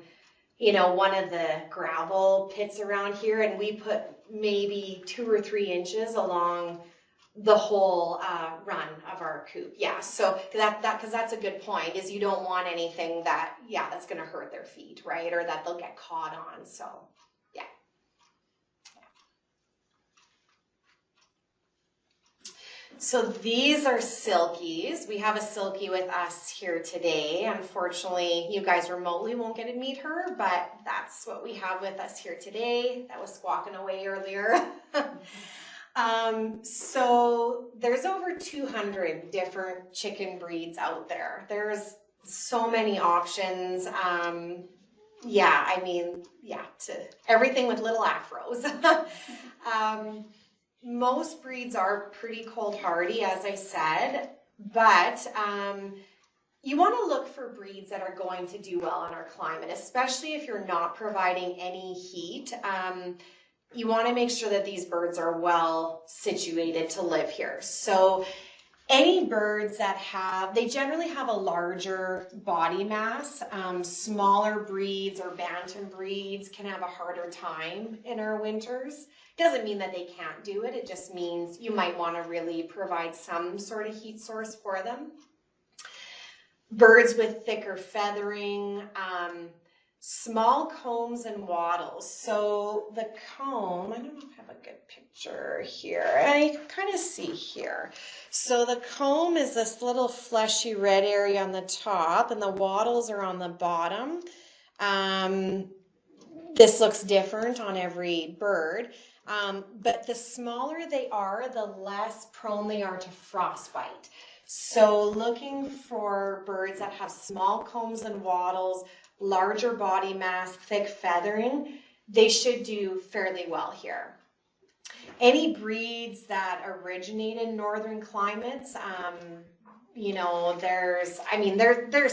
one of the gravel pits around here, and we put maybe 2 or 3 inches along the whole run of our coop. Yeah, so because that's a good point, is you don't want anything that's going to hurt their feet, right, or that they'll get caught on. So yeah. So these are silkies. We have a silkie with us here today. Unfortunately, you guys remotely won't get to meet her, but that's what we have with us here today. That was squawking away earlier. So there's over 200 different chicken breeds out there. There's so many options. To everything with little afros. Most breeds are pretty cold hardy, as I said, but you want to look for breeds that are going to do well in our climate, especially if you're not providing any heat. You want to make sure that these birds are well situated to live here. So any birds that they generally have a larger body mass. Smaller breeds or bantam breeds can have a harder time in our winters. Doesn't mean that they can't do it. It just means you might want to really provide some sort of heat source for them. Birds with thicker feathering, small combs and wattles. So the comb, I don't know if I have a good picture here. And you can kind of see here. So the comb is this little fleshy red area on the top, and the wattles are on the bottom. This looks different on every bird. But the smaller they are, the less prone they are to frostbite. So looking for birds that have small combs and wattles, larger body mass, thick feathering, they should do fairly well here. Any breeds that originate in northern climates, there's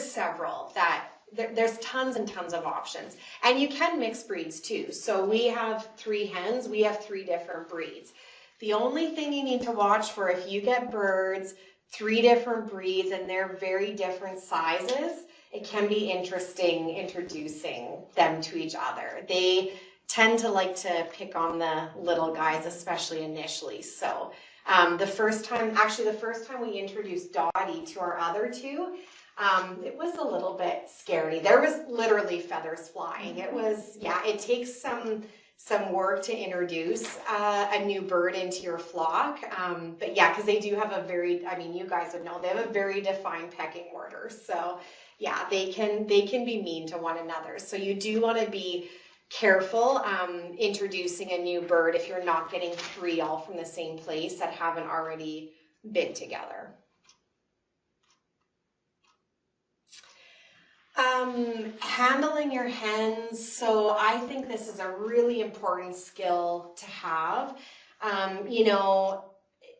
several that there's tons and tons of options. And you can mix breeds too. So we have 3 hens, we have 3 different breeds. The only thing you need to watch for, if you get birds, 3 different breeds, and they're very different sizes, it can be interesting introducing them to each other. They tend to like to pick on the little guys, especially initially. So the first time we introduced Dottie to our other 2, it was a little bit scary. There was literally feathers flying. It was, it takes some work to introduce a new bird into your flock. But yeah, because they do have a very, you guys would know, they have a very defined pecking order. So yeah, they can be mean to one another. So you do want to be careful introducing a new bird if you're not getting 3 all from the same place that haven't already been together. Handling your hens. So I think this is a really important skill to have.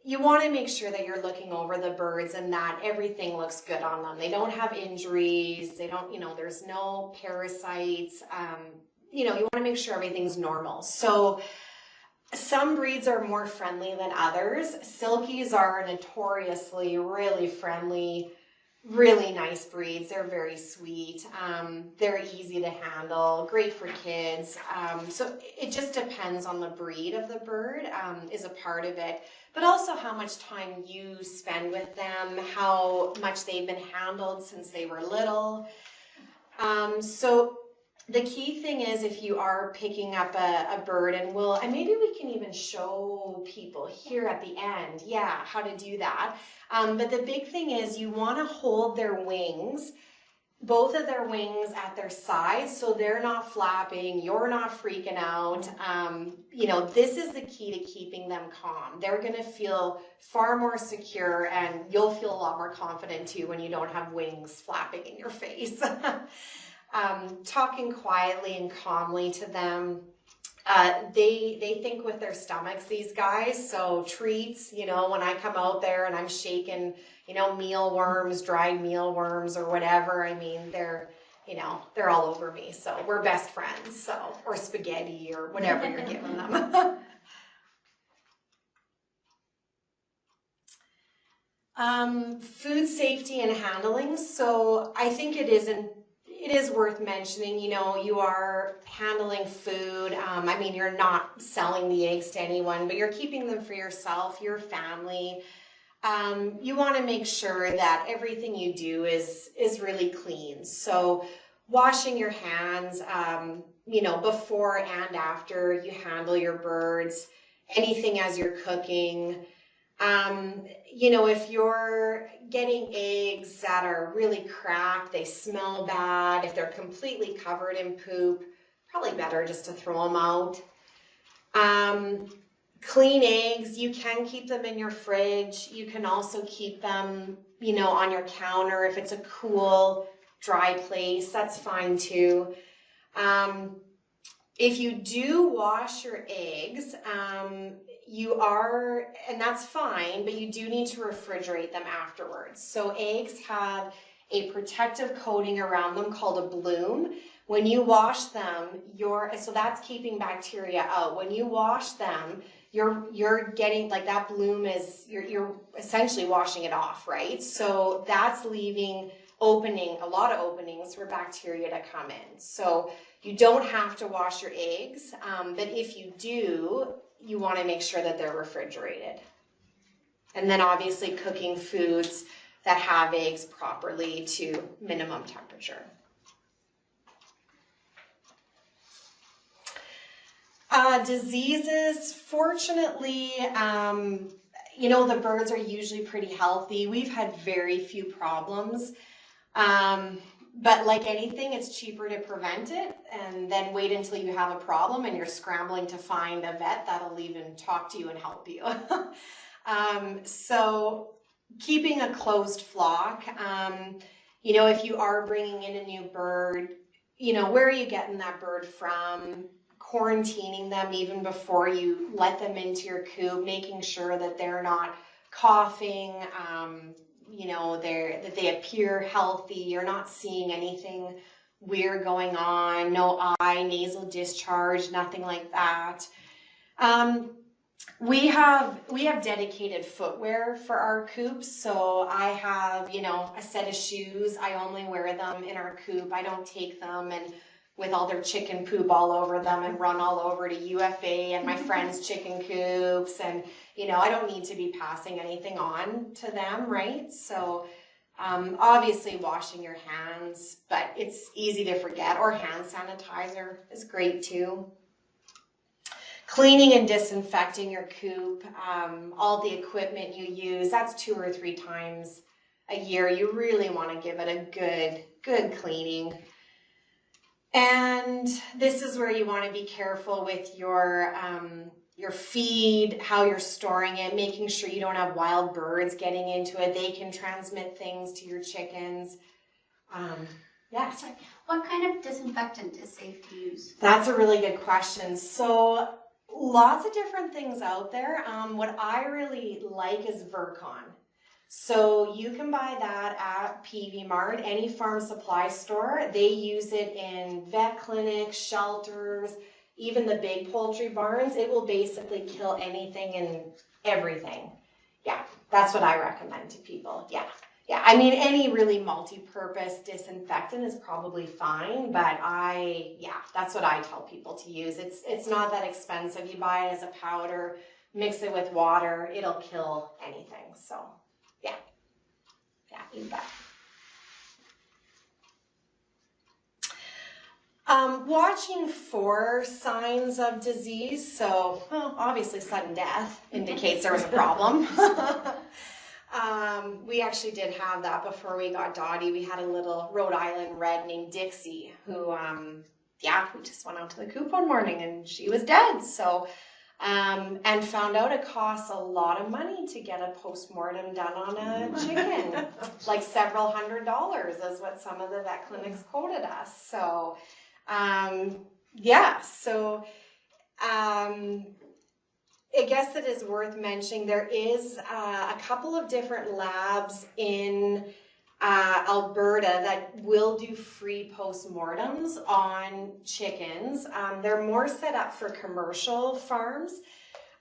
You want to make sure that you're looking over the birds and that everything looks good on them. They don't have injuries. They don't, there's no parasites. You want to make sure everything's normal. So some breeds are more friendly than others. Silkies are notoriously really friendly, really nice breeds. They're very sweet. They're easy to handle, great for kids. So it just depends on the breed of the bird is a part of it, but also how much time you spend with them, how much they've been handled since they were little. So the key thing is, if you are picking up a bird, and maybe we can even show people here at the end, how to do that. But the big thing is you want to hold their wings, both of their wings at their sides, so they're not flapping, you're not freaking out. This is the key to keeping them calm. They're going to feel far more secure, and you'll feel a lot more confident too when you don't have wings flapping in your face. Talking quietly and calmly to them. They think with their stomachs, these guys. So treats, when I come out there and I'm shaking, mealworms, dried mealworms or whatever, they're all over me. So we're best friends. Or spaghetti or whatever you're giving them. Food safety and handling. So I think it is worth mentioning, you are handling food. You're not selling the eggs to anyone, but you're keeping them for yourself, your family. You want to make sure that everything you do is really clean. So washing your hands, before and after you handle your birds, anything as you're cooking. If you're getting eggs that are really cracked, they smell bad, if they're completely covered in poop, probably better just to throw them out. Clean eggs, you can keep them in your fridge. You can also keep them, on your counter. If it's a cool, dry place, that's fine too. If you do wash your eggs, and that's fine, but you do need to refrigerate them afterwards. So eggs have a protective coating around them called a bloom. When you wash them, so that's keeping bacteria out. When you wash them, you're getting, like, that bloom is, you're essentially washing it off, right? So that's leaving a lot of openings for bacteria to come in. So you don't have to wash your eggs, but if you do, you want to make sure that they're refrigerated. And then obviously cooking foods that have eggs properly to minimum temperature. Diseases, fortunately, the birds are usually pretty healthy. We've had very few problems. But like anything, it's cheaper to prevent it and then wait until you have a problem and you're scrambling to find a vet that'll even talk to you and help you. So keeping a closed flock, if you are bringing in a new bird, where are you getting that bird from? Quarantining them even before you let them into your coop, making sure that they're not coughing, that they appear healthy, you're not seeing anything weird going on, no eye, nasal discharge, nothing like that. We have dedicated footwear for our coops, so I have, a set of shoes. I only wear them in our coop. I don't take them and with all their chicken poop all over them and run all over to UFA and my friends' chicken coops, and I don't need to be passing anything on to them, right? So obviously washing your hands, but it's easy to forget, or hand sanitizer is great too. Cleaning and disinfecting your coop, all the equipment you use, that's 2 or 3 times a year. You really want to give it a good cleaning. And this is where you want to be careful with your feed, how you're storing it, making sure you don't have wild birds getting into it. They can transmit things to your chickens. Yes. What kind of disinfectant is safe to use? That's a really good question. So lots of different things out there. What I really like is Virkon. So you can buy that at PV Mart, any farm supply store. They use it in vet clinics, shelters, even the big poultry barns. It will basically kill anything and everything. Yeah, that's what I recommend to people. Yeah. I mean, any really multi-purpose disinfectant is probably fine, but that's what I tell people to use. It's not that expensive. You buy it as a powder, mix it with water, it'll kill anything. So, yeah, you bet. Watching for signs of disease. So, obviously sudden death indicates there was a problem. We actually did have that before we got Dottie. We had a little Rhode Island red named Dixie who, we just went out to the coop one morning and she was dead. So, and found out it costs a lot of money to get a postmortem done on a chicken. Like several $100s is what some of the vet clinics quoted us. So, I guess it is worth mentioning there is a couple of different labs in Alberta that will do free postmortems on chickens. They're more set up for commercial farms,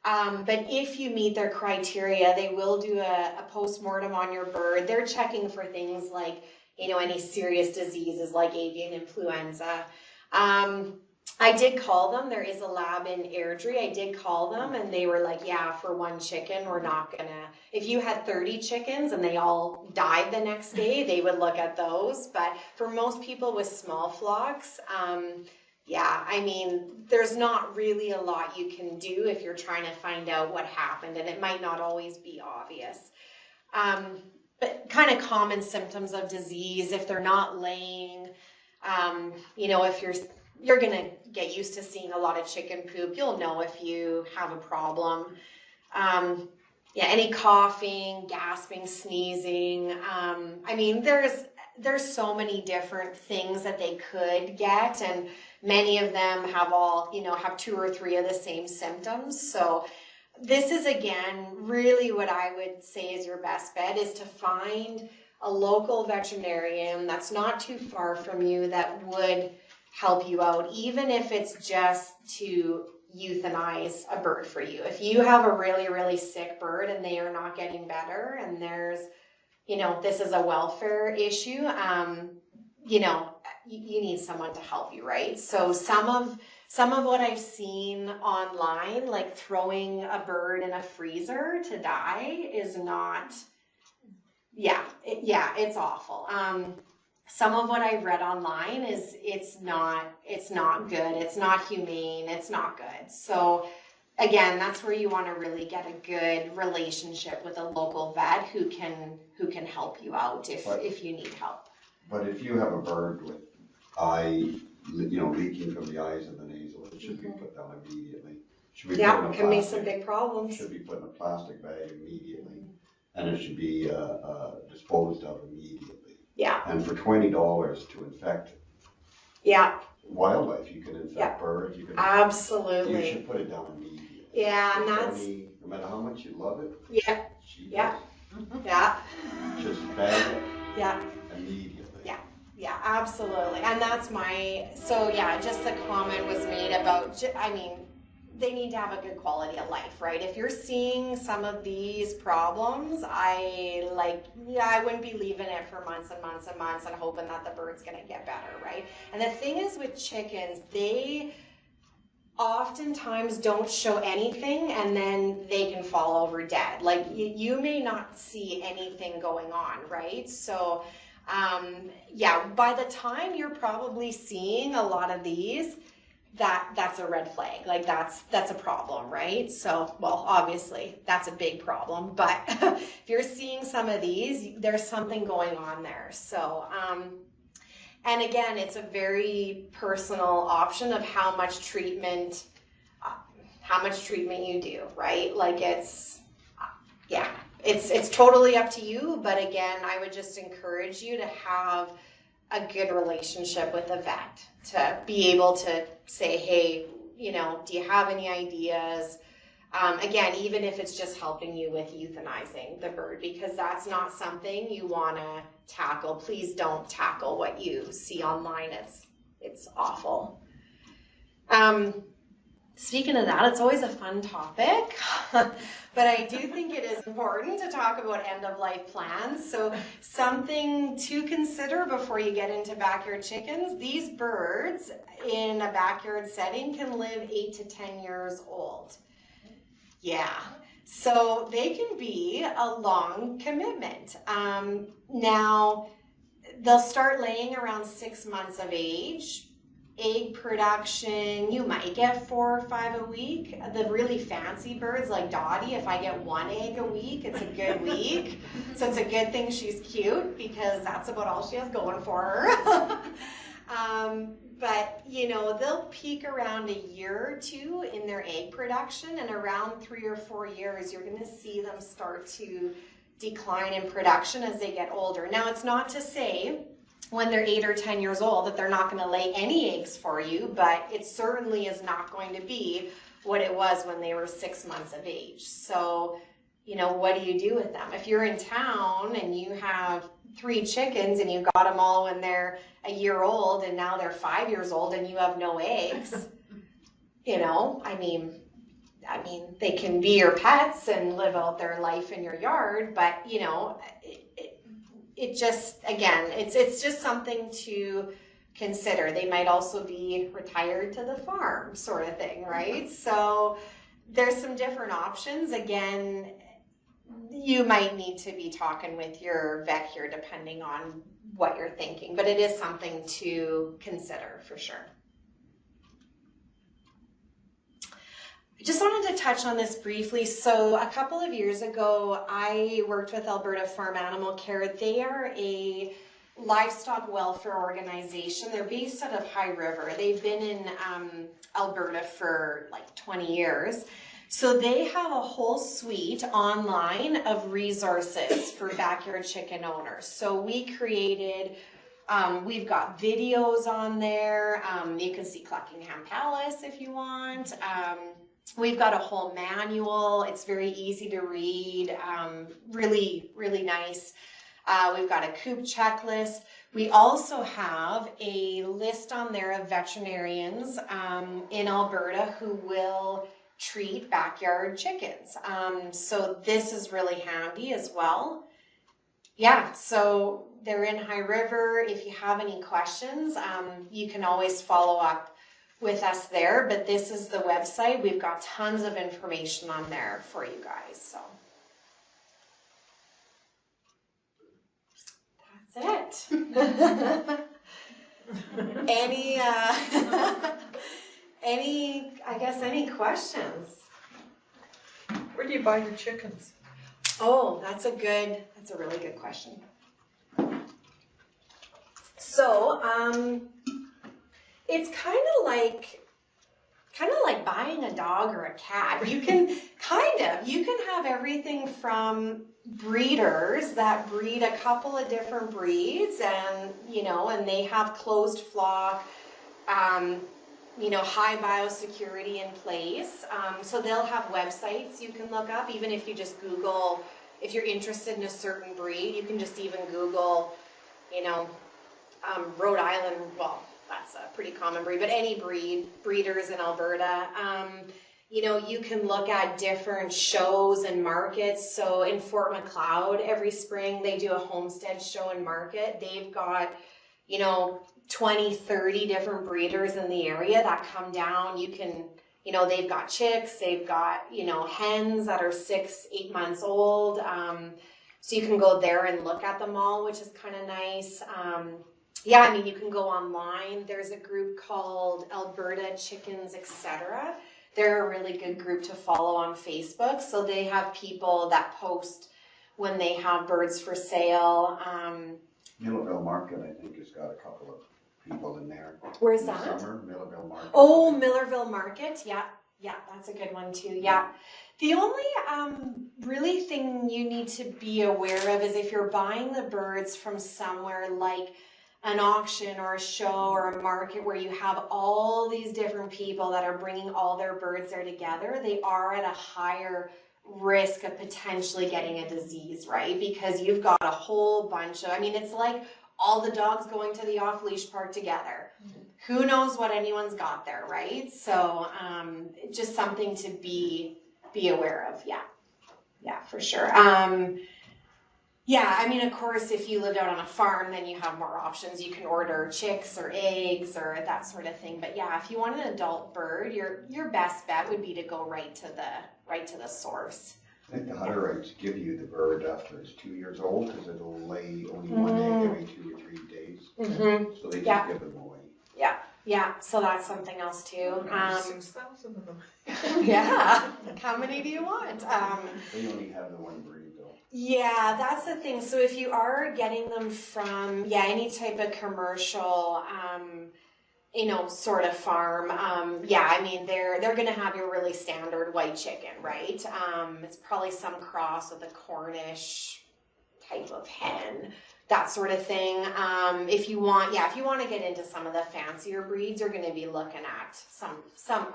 but if you meet their criteria, they will do a postmortem on your bird. They're checking for things like, any serious diseases like avian influenza. I did call them. There is a lab in Airdrie. I did call them and they were like, yeah, for one chicken, we're not gonna, if you had 30 chickens and they all died the next day, they would look at those. But for most people with small flocks, there's not really a lot you can do if you're trying to find out what happened, and it might not always be obvious. But kind of common symptoms of disease, if they're not laying, if you're going to get used to seeing a lot of chicken poop. You'll know if you have a problem. Any coughing, gasping, sneezing. There's so many different things that they could get, and many of them have 2 or 3 of the same symptoms. So this is, again, really what I would say is your best bet, is to find a local veterinarian that's not too far from you that would help you out, even if it's just to euthanize a bird for you. If you have a really, really sick bird and they are not getting better, and there's, this is a welfare issue, you need someone to help you, right? So some of what I've seen online, like throwing a bird in a freezer to die, is not, it's awful. Some of what I've read online is it's not good. It's not humane. It's not good. So again, that's where you want to really get a good relationship with a local vet who can help you out if you need help. But if you have a bird with leaking from the eyes and the nasal, it should be put down immediately. It can make some big problems. Should be put in a plastic bag immediately, and it should be disposed of immediately. Yeah. And for $20 to infect wildlife, you can infect birds. You can, absolutely. You should put it down immediately. Yeah, and that's no matter how much you love it. Yeah. Yeah. Just bag it. Yeah. Immediately. Yeah, absolutely. And that's so yeah, just the comment was made about, they need to have a good quality of life, right? If you're seeing some of these problems, I wouldn't be leaving it for months and months and months and hoping that the bird's gonna get better, right? And the thing is with chickens, they oftentimes don't show anything and then they can fall over dead. Like you may not see anything going on, right? So yeah, by the time you're probably seeing a lot of these, that's a red flag. Like that's a problem, right? So, well, obviously that's a big problem, but if you're seeing some of these, there's something going on there. So, and again, it's a very personal option of how much treatment you do, right? Like it's totally up to you. But again, I would just encourage you to have a good relationship with a vet, to be able to say, hey, do you have any ideas? Again, even if it's just helping you with euthanizing the bird, because that's not something you want to tackle. Please don't tackle what you see online. It's awful. Speaking of that, it's always a fun topic, but I do think it is important to talk about end-of-life plans. So something to consider before you get into backyard chickens, these birds in a backyard setting can live 8 to 10 years old. Yeah, so they can be a long commitment. Now, they'll start laying around 6 months of age. Egg production, you might get 4 or 5 a week. The really fancy birds like Dottie, if I get 1 egg a week, it's a good week. So it's a good thing she's cute, because that's about all she has going for her. But they'll peak around a year or 2 in their egg production, and around 3 or 4 years, you're going to see them start to decline in production as they get older. Now, it's not to say when they're 8 or 10 years old that they're not going to lay any eggs for you, but it certainly is not going to be what it was when they were 6 months of age. So, what do you do with them? If you're in town and you have 3 chickens and you got them all when they're a year old and now they're 5 years old and you have no eggs, they can be your pets and live out their life in your yard, but it just, again, it's just something to consider. They might also be retired to the farm, sort of thing, right? So there's some different options. Again, you might need to be talking with your vet here depending on what you're thinking, but it is something to consider for sure. I just wanted to touch on this briefly. So a couple of years ago, I worked with Alberta Farm Animal Care. They are a livestock welfare organization. They're based out of High River. They've been in Alberta for like 20 years. So they have a whole suite online of resources for backyard chicken owners. So we created, we've got videos on there. You can see Cluckingham Palace if you want. We've got a whole manual. It's very easy to read, really, really nice. We've got a coop checklist. We also have a list on there of veterinarians in Alberta who will treat backyard chickens. So this is really handy as well. Yeah, so they're in High River. If you have any questions, you can always follow up with us there, but this is the website. We've got tons of information on there for you guys. So that's it. Any questions? Where do you buy your chickens? Oh, that's a really good question. So, it's kind of like buying a dog or a cat. You can have everything from breeders that breed a couple of different breeds, and they have closed flock, high biosecurity in place. So they'll have websites you can look up, even if you just Google, if you're interested in a certain breed, you can just even Google, Rhode Island, well, that's a pretty common breed, but any breeders in Alberta, you know, you can look at different shows and markets. So in Fort Macleod, every spring they do a homestead show and market. They've got, you know, 20, 30 different breeders in the area that come down. You can, you know, they've got chicks, they've got, you know, hens that are 6, 8 months old. So you can go there and look at them all, which is kind of nice. Yeah, I mean, you can go online. There's a group called Alberta Chickens, etc. They're a really good group to follow on Facebook. So they have people that post when they have birds for sale. Millerville Market, I think, has got a couple of people in there. Where's in that? The summer, Millerville Market. Oh, Millerville Market. Yeah, that's a good one too. Yeah. The only really thing you need to be aware of is if you're buying the birds from somewhere like an auction or a show or a market where you have all these different people that are bringing all their birds there together, they are at a higher risk of potentially getting a disease, right? Because you've got a whole bunch of, I mean, it's like all the dogs going to the off-leash park together. Who knows what anyone's got there, right? So just something to be aware of. Yeah, for sure. Yeah, I mean, of course, if you lived out on a farm, then you have more options. You can order chicks or eggs or that sort of thing. But yeah, if you want an adult bird, your best bet would be to go right to the source. I think the Hutterites give you the bird after it's 2 years old because it'll lay only one egg every 2 or 3 days. So they just give them away. Yeah, so that's something else too. 6,000 of them. Yeah, how many do you want? They only have the one breed though. Yeah, that's the thing. So if you are getting them from, any type of commercial, you know, sort of farm, I mean, they're going to have your really standard white chicken, right? It's probably some cross with a Cornish type of hen, that sort of thing. If you want to get into some of the fancier breeds, you're going to be looking at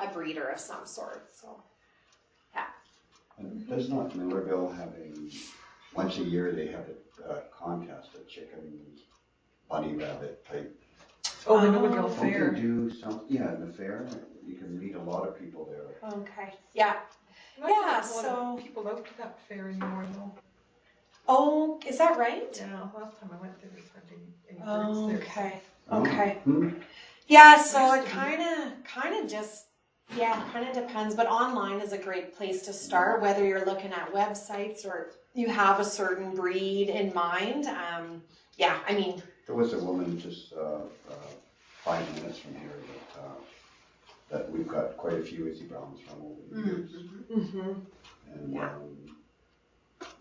a breeder of some sort. So, yeah. And does not Millerville have once a year they have a contest, a chicken, bunny rabbit type. Oh, the Millerville Don't Fair. they do in the fair, you can meet a lot of people there. Okay. Yeah. Not Yeah, a lot of people out to that fair anymore though. Oh, is that right? Yeah, last time I went there was hardly any birds there. Okay. Hmm. Yeah, so it kind of just depends, but online is a great place to start, whether you're looking at websites or you have a certain breed in mind. I mean, There was a woman just 5 minutes from here that we've got quite a few Izzy Browns from over the years. And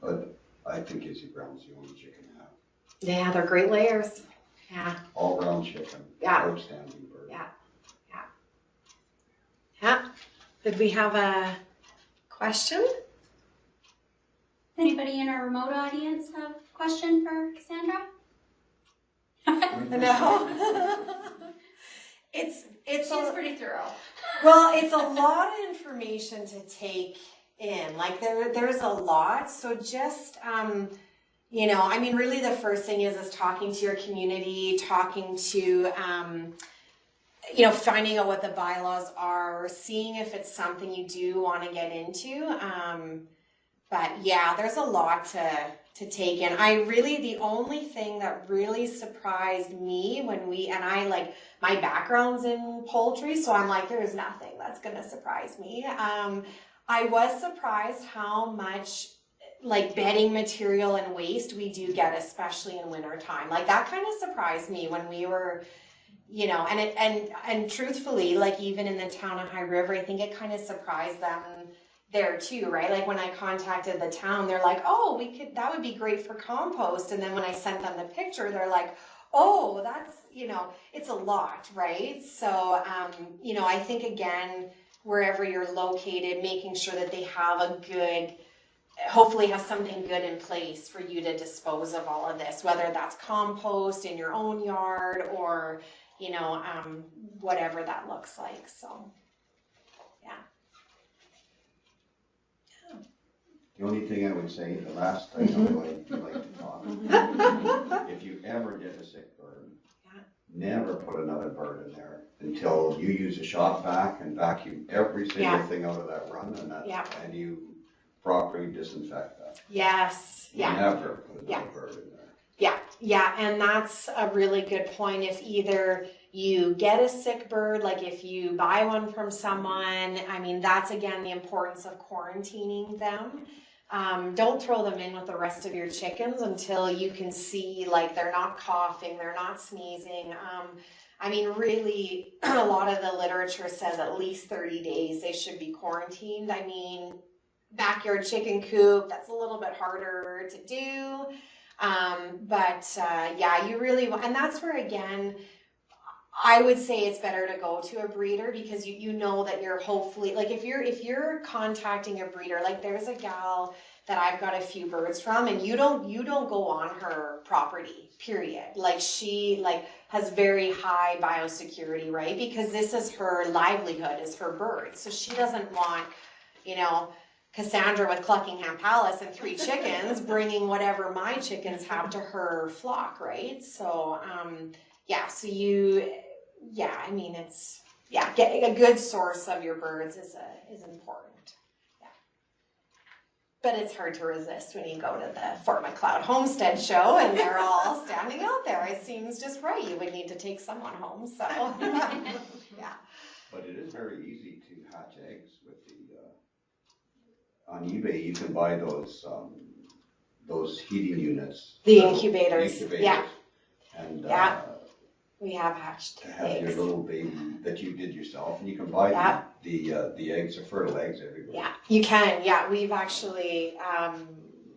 but I think Izzy Brown's the only chicken I have. yeah, they're great layers. Yeah. All brown chicken. Yeah. Outstanding bird. Yeah. Did we have a question? Anybody in our remote audience have a question for Cassandra? No. She's pretty thorough. Well, it's a lot of information to take in. Like there's a lot. So just you know, I mean, really the first thing is talking to your community, talking to you know, finding out what the bylaws are, seeing if it's something you do want to get into. But yeah, there's a lot to take in. The only thing that really surprised me my background's in poultry, so I'm like, there's nothing that's going to surprise me. I was surprised how much like bedding material and waste we do get, especially in wintertime. Like that kind of surprised me when we were, you know, and truthfully, like even in the town of High River, I think it kind of surprised them there too, right? Like when I contacted the town, they're like, oh, that would be great for compost. And then when I sent them the picture, they're like, oh, that's, you know, it's a lot, right? So, you know, I think again, wherever you're located, making sure that they have hopefully have something good in place for you to dispose of all of this, whether that's compost in your own yard or, you know, whatever that looks like. So, yeah. The only thing I would say, the last thing I would like to talk, if you ever get a sick bird, never put another bird in there until you use a shop vac and vacuum every single thing out of that run, and you properly disinfect that. Yes. Yeah. Never put another bird in there. Yeah, and that's a really good point. If either you get a sick bird, like if you buy one from someone, I mean, that's again the importance of quarantining them. Don't throw them in with the rest of your chickens until you can see like they're not coughing, they're not sneezing. I mean, really, a lot of the literature says at least 30 days they should be quarantined. I mean, backyard chicken coop, that's a little bit harder to do. Yeah, you really want, and that's where again, I would say it's better to go to a breeder because you know that you're hopefully, like if you're contacting a breeder, like there's a gal that I've got a few birds from, and you don't go on her property, period. Like she has very high biosecurity, right? Because this is her livelihood, is her birds. So she doesn't want, Cassandra with Cluckingham Palace and 3 chickens bringing whatever my chickens have to her flock, right? So, getting a good source of your birds is important. Yeah. But it's hard to resist when you go to the Fort Macleod Homestead show and they're all standing out there. It seems just right. You would need to take someone home, so, yeah. But it is very easy to hatch eggs with on eBay you can buy those heating units. The incubators. Yeah. And we have hatched to have eggs. your little baby that you did yourself, and you can buy the eggs, the fertile eggs everywhere. Yeah, you can. Yeah, we've actually,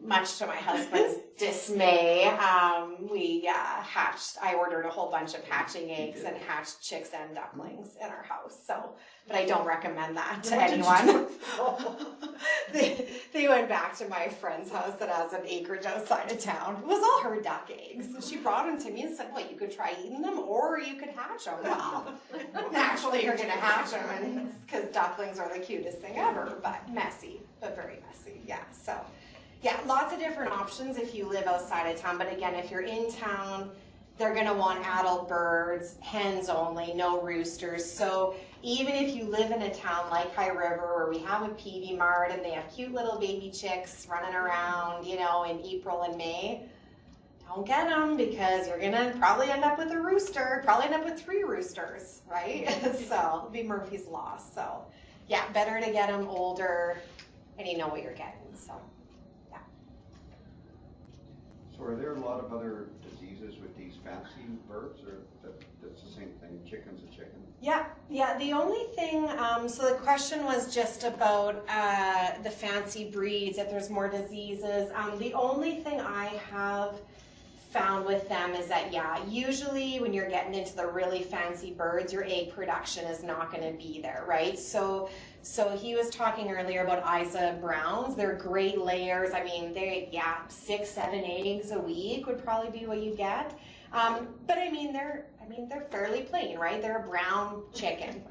much to my husband's dismay, I ordered a whole bunch of hatching eggs and hatched chicks and ducklings in our house. So, but I don't recommend that to anyone. They went back to my friend's house that has an acreage outside of town. It was all her duck eggs. So she brought them to me and said, well, you could try eating them or you could hatch them. Well, naturally you're going to hatch them because ducklings are the cutest thing ever, but messy, but very messy. Yeah, so. Yeah, lots of different options if you live outside of town. But again, if you're in town, they're going to want adult birds, hens only, no roosters. So even if you live in a town like High River where we have a Peavey Mart and they have cute little baby chicks running around, in April and May, don't get them because you're going to probably end up with a rooster, probably end up with 3 roosters, right? So it'll be Murphy's Law. So yeah, better to get them older and you know what you're getting. So. So are there a lot of other diseases with these fancy birds, or that's the same thing, chicken's a chicken? Yeah, the only thing, so the question was just about the fancy breeds, if there's more diseases. The only thing I have found with them is that, usually when you're getting into the really fancy birds, your egg production is not going to be there, right? So he was talking earlier about Isa Browns. They're great layers. I mean, 6, 7 eggs a week would probably be what you get. But I mean, they're fairly plain, right? They're a brown chicken,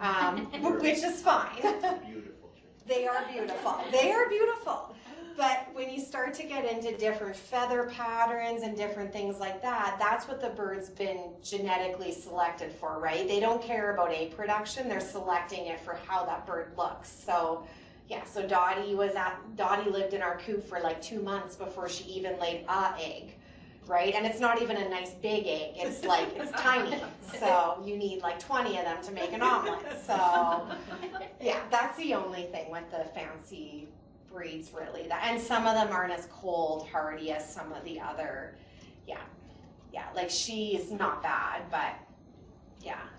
which is fine. Beautiful chicken. They are beautiful. They are beautiful. But when you start to get into different feather patterns and different things like that, that's what the bird's been genetically selected for, right? They don't care about egg production. They're selecting it for how that bird looks. So, so Dottie lived in our coop for like 2 months before she even laid an egg, right? And it's not even a nice big egg. It's tiny. So you need like 20 of them to make an omelet. So, that's the only thing with the fancy breeds, really. And some of them aren't as cold hardy as some of the other, like she's not bad, but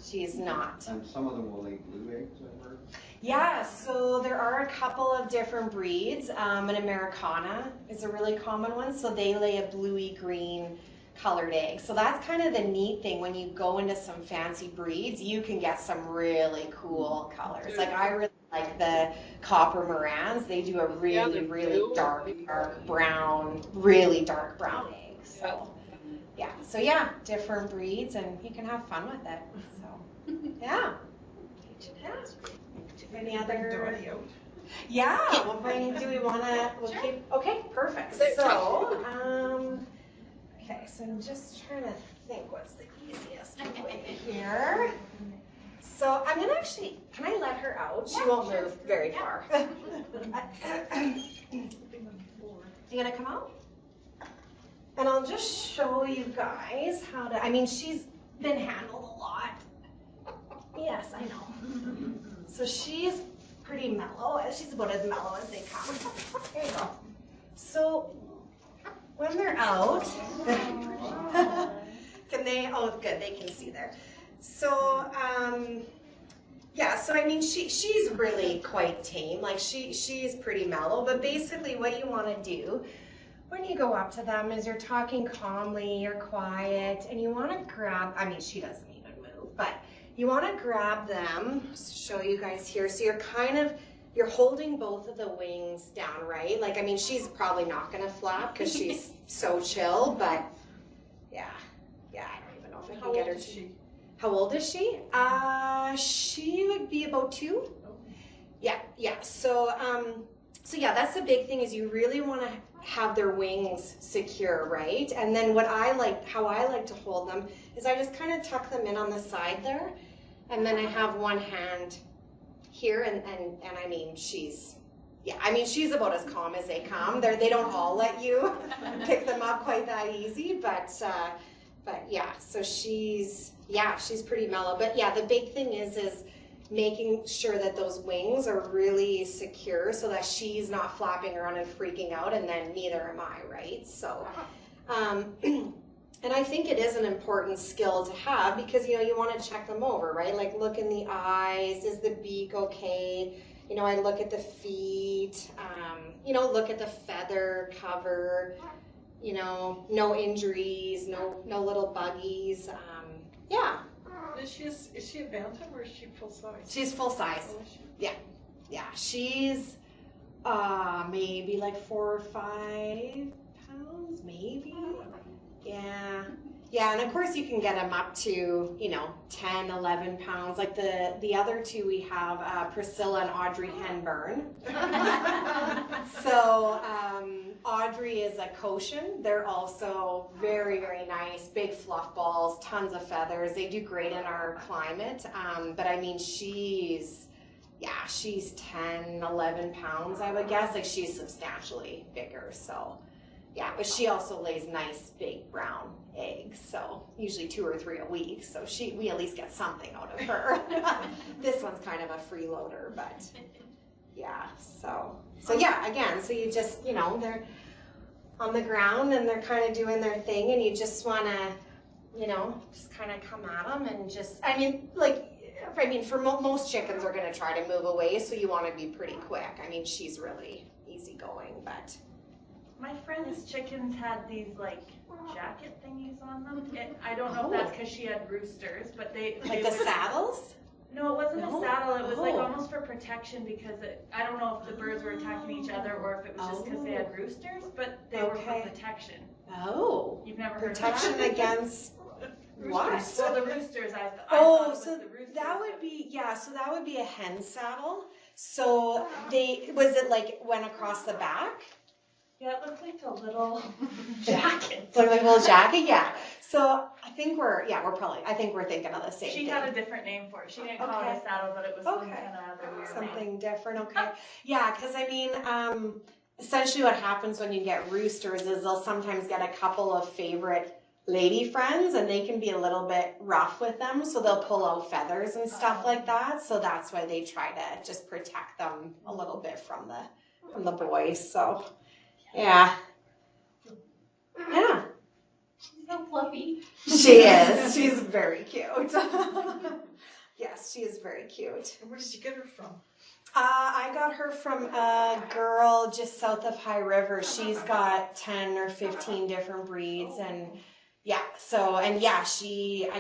she's not. And some of them will lay blue eggs, I've heard? Yeah, so there are a couple of different breeds. An Americana is a really common one, so they lay a bluey green colored egg. So that's kind of the neat thing when you go into some fancy breeds, you can get some really cool colors. Like I really like the copper Morans. They do a really dark brown, really dark brown egg. So different breeds, and you can have fun with it. So Any other? Yeah, we'll bring. Do we want to? We'll keep. Okay, perfect. So, okay. So I'm just trying to think what's the easiest way here. So I'm gonna actually, can I let her out? She won't move very far. You gonna come out? And I'll just show you guys how to, I mean, she's been handled a lot. Yes, I know. So she's pretty mellow. She's about as mellow as they come. There you go. So when they're out, can they, oh good, they can see there. So, yeah, so I mean, she's really quite tame. Like she's pretty mellow, but basically what you want to do when you go up to them is you're talking calmly, you're quiet, and you want to grab, I mean, she doesn't even move, but you want to grab them, show you guys here. So you're holding both of the wings down, right? Like, I mean, she's probably not going to flap because she's so chill, but yeah, I don't even know if I can get her to. How old is she? She would be about 2. Yeah. So yeah, that's the big thing is you really want to have their wings secure, right? And then how I like to hold them is I just kind of tuck them in on the side there, and then I have one hand here, and I mean she's about as calm as they come. They don't all let you pick them up quite that easy, but yeah, so she's pretty mellow. But yeah, the big thing is making sure that those wings are really secure so that she's not flapping around and freaking out, and then neither am I, right? So, and I think it is an important skill to have because, you want to check them over, right? Like look in the eyes, is the beak okay? I look at the feet, look at the feather cover, no injuries, no little buggies, yeah. Is she a bantam or is she full size? She's full size. Oh, is she? Yeah. She's maybe like 4 or 5 pounds, maybe. Yeah, and of course you can get them up to 10, 11 pounds. Like the other 2 we have, Priscilla and Audrey Henburn. So Audrey is a Cochin. They're also very, very nice, big fluff balls, tons of feathers. They do great in our climate. But I mean, she's 10, 11 pounds, I would guess. Like she's substantially bigger. So yeah, but she also lays nice big brown eggs. So usually 2 or 3 a week. So we at least get something out of her. This one's kind of a freeloader, but yeah, so yeah, again, so you just, they're on the ground and they're kind of doing their thing, and you just want to, just kind of come at them and just, for most chickens are going to try to move away, so you want to be pretty quick. I mean, she's really easygoing, but. My friend's chickens had these jacket thingies on them. I don't know if that's because she had roosters, but they Like the saddles? No, it wasn't No? a saddle. It was like Oh. almost for protection because I don't know if the birds were attacking each other or if it was just because they had roosters, but they were Okay. for protection. Oh. You've never heard Protection of that? against what? Well, the roosters, I thought Oh, it was so the roosters. that would be a hen saddle. So was it like went across the back? Yeah, it looked like a little jacket. Like a little jacket, yeah. So I think we're thinking of the same She thing. had a different name for it. She didn't call it a saddle, but it was some Okay. kind of other weird Something name. different, okay. Yeah, because I mean, essentially what happens when you get roosters is they'll sometimes get a couple of favorite lady friends, and they can be a little bit rough with them, so they'll pull out feathers and stuff like that. So that's why they try to just protect them a little bit from the boys. So yeah. So fluffy. She is. She's very cute. Yes, she is very cute. And where did you get her from? I got her from a girl just south of High River. She's got 10 or 15 different breeds, and I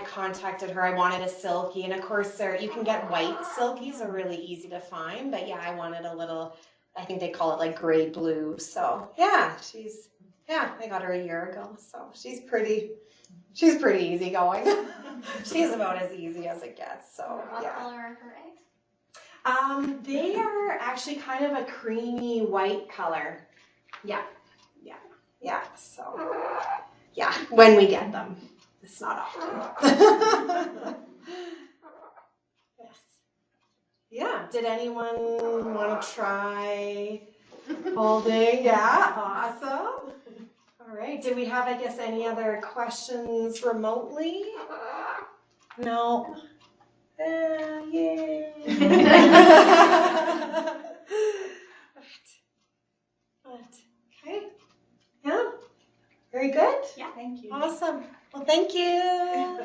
contacted her. I wanted a silky, and of course you can get white silkies are really easy to find, but yeah, I wanted a little, I think they call it like gray blue. So yeah, I got her a year ago. So she's pretty easygoing. She's about as easy as it gets. So What yeah. color are her eggs? They are actually kind of a creamy white color. Yeah. So yeah, when we get them. It's not often. Yes. Yeah. Did anyone want to try holding? Yeah. Awesome. All right. Do we have, I guess, any other questions remotely? No. Yay. Okay. Yeah. Very good. Yeah, thank you. Awesome. Well, thank you.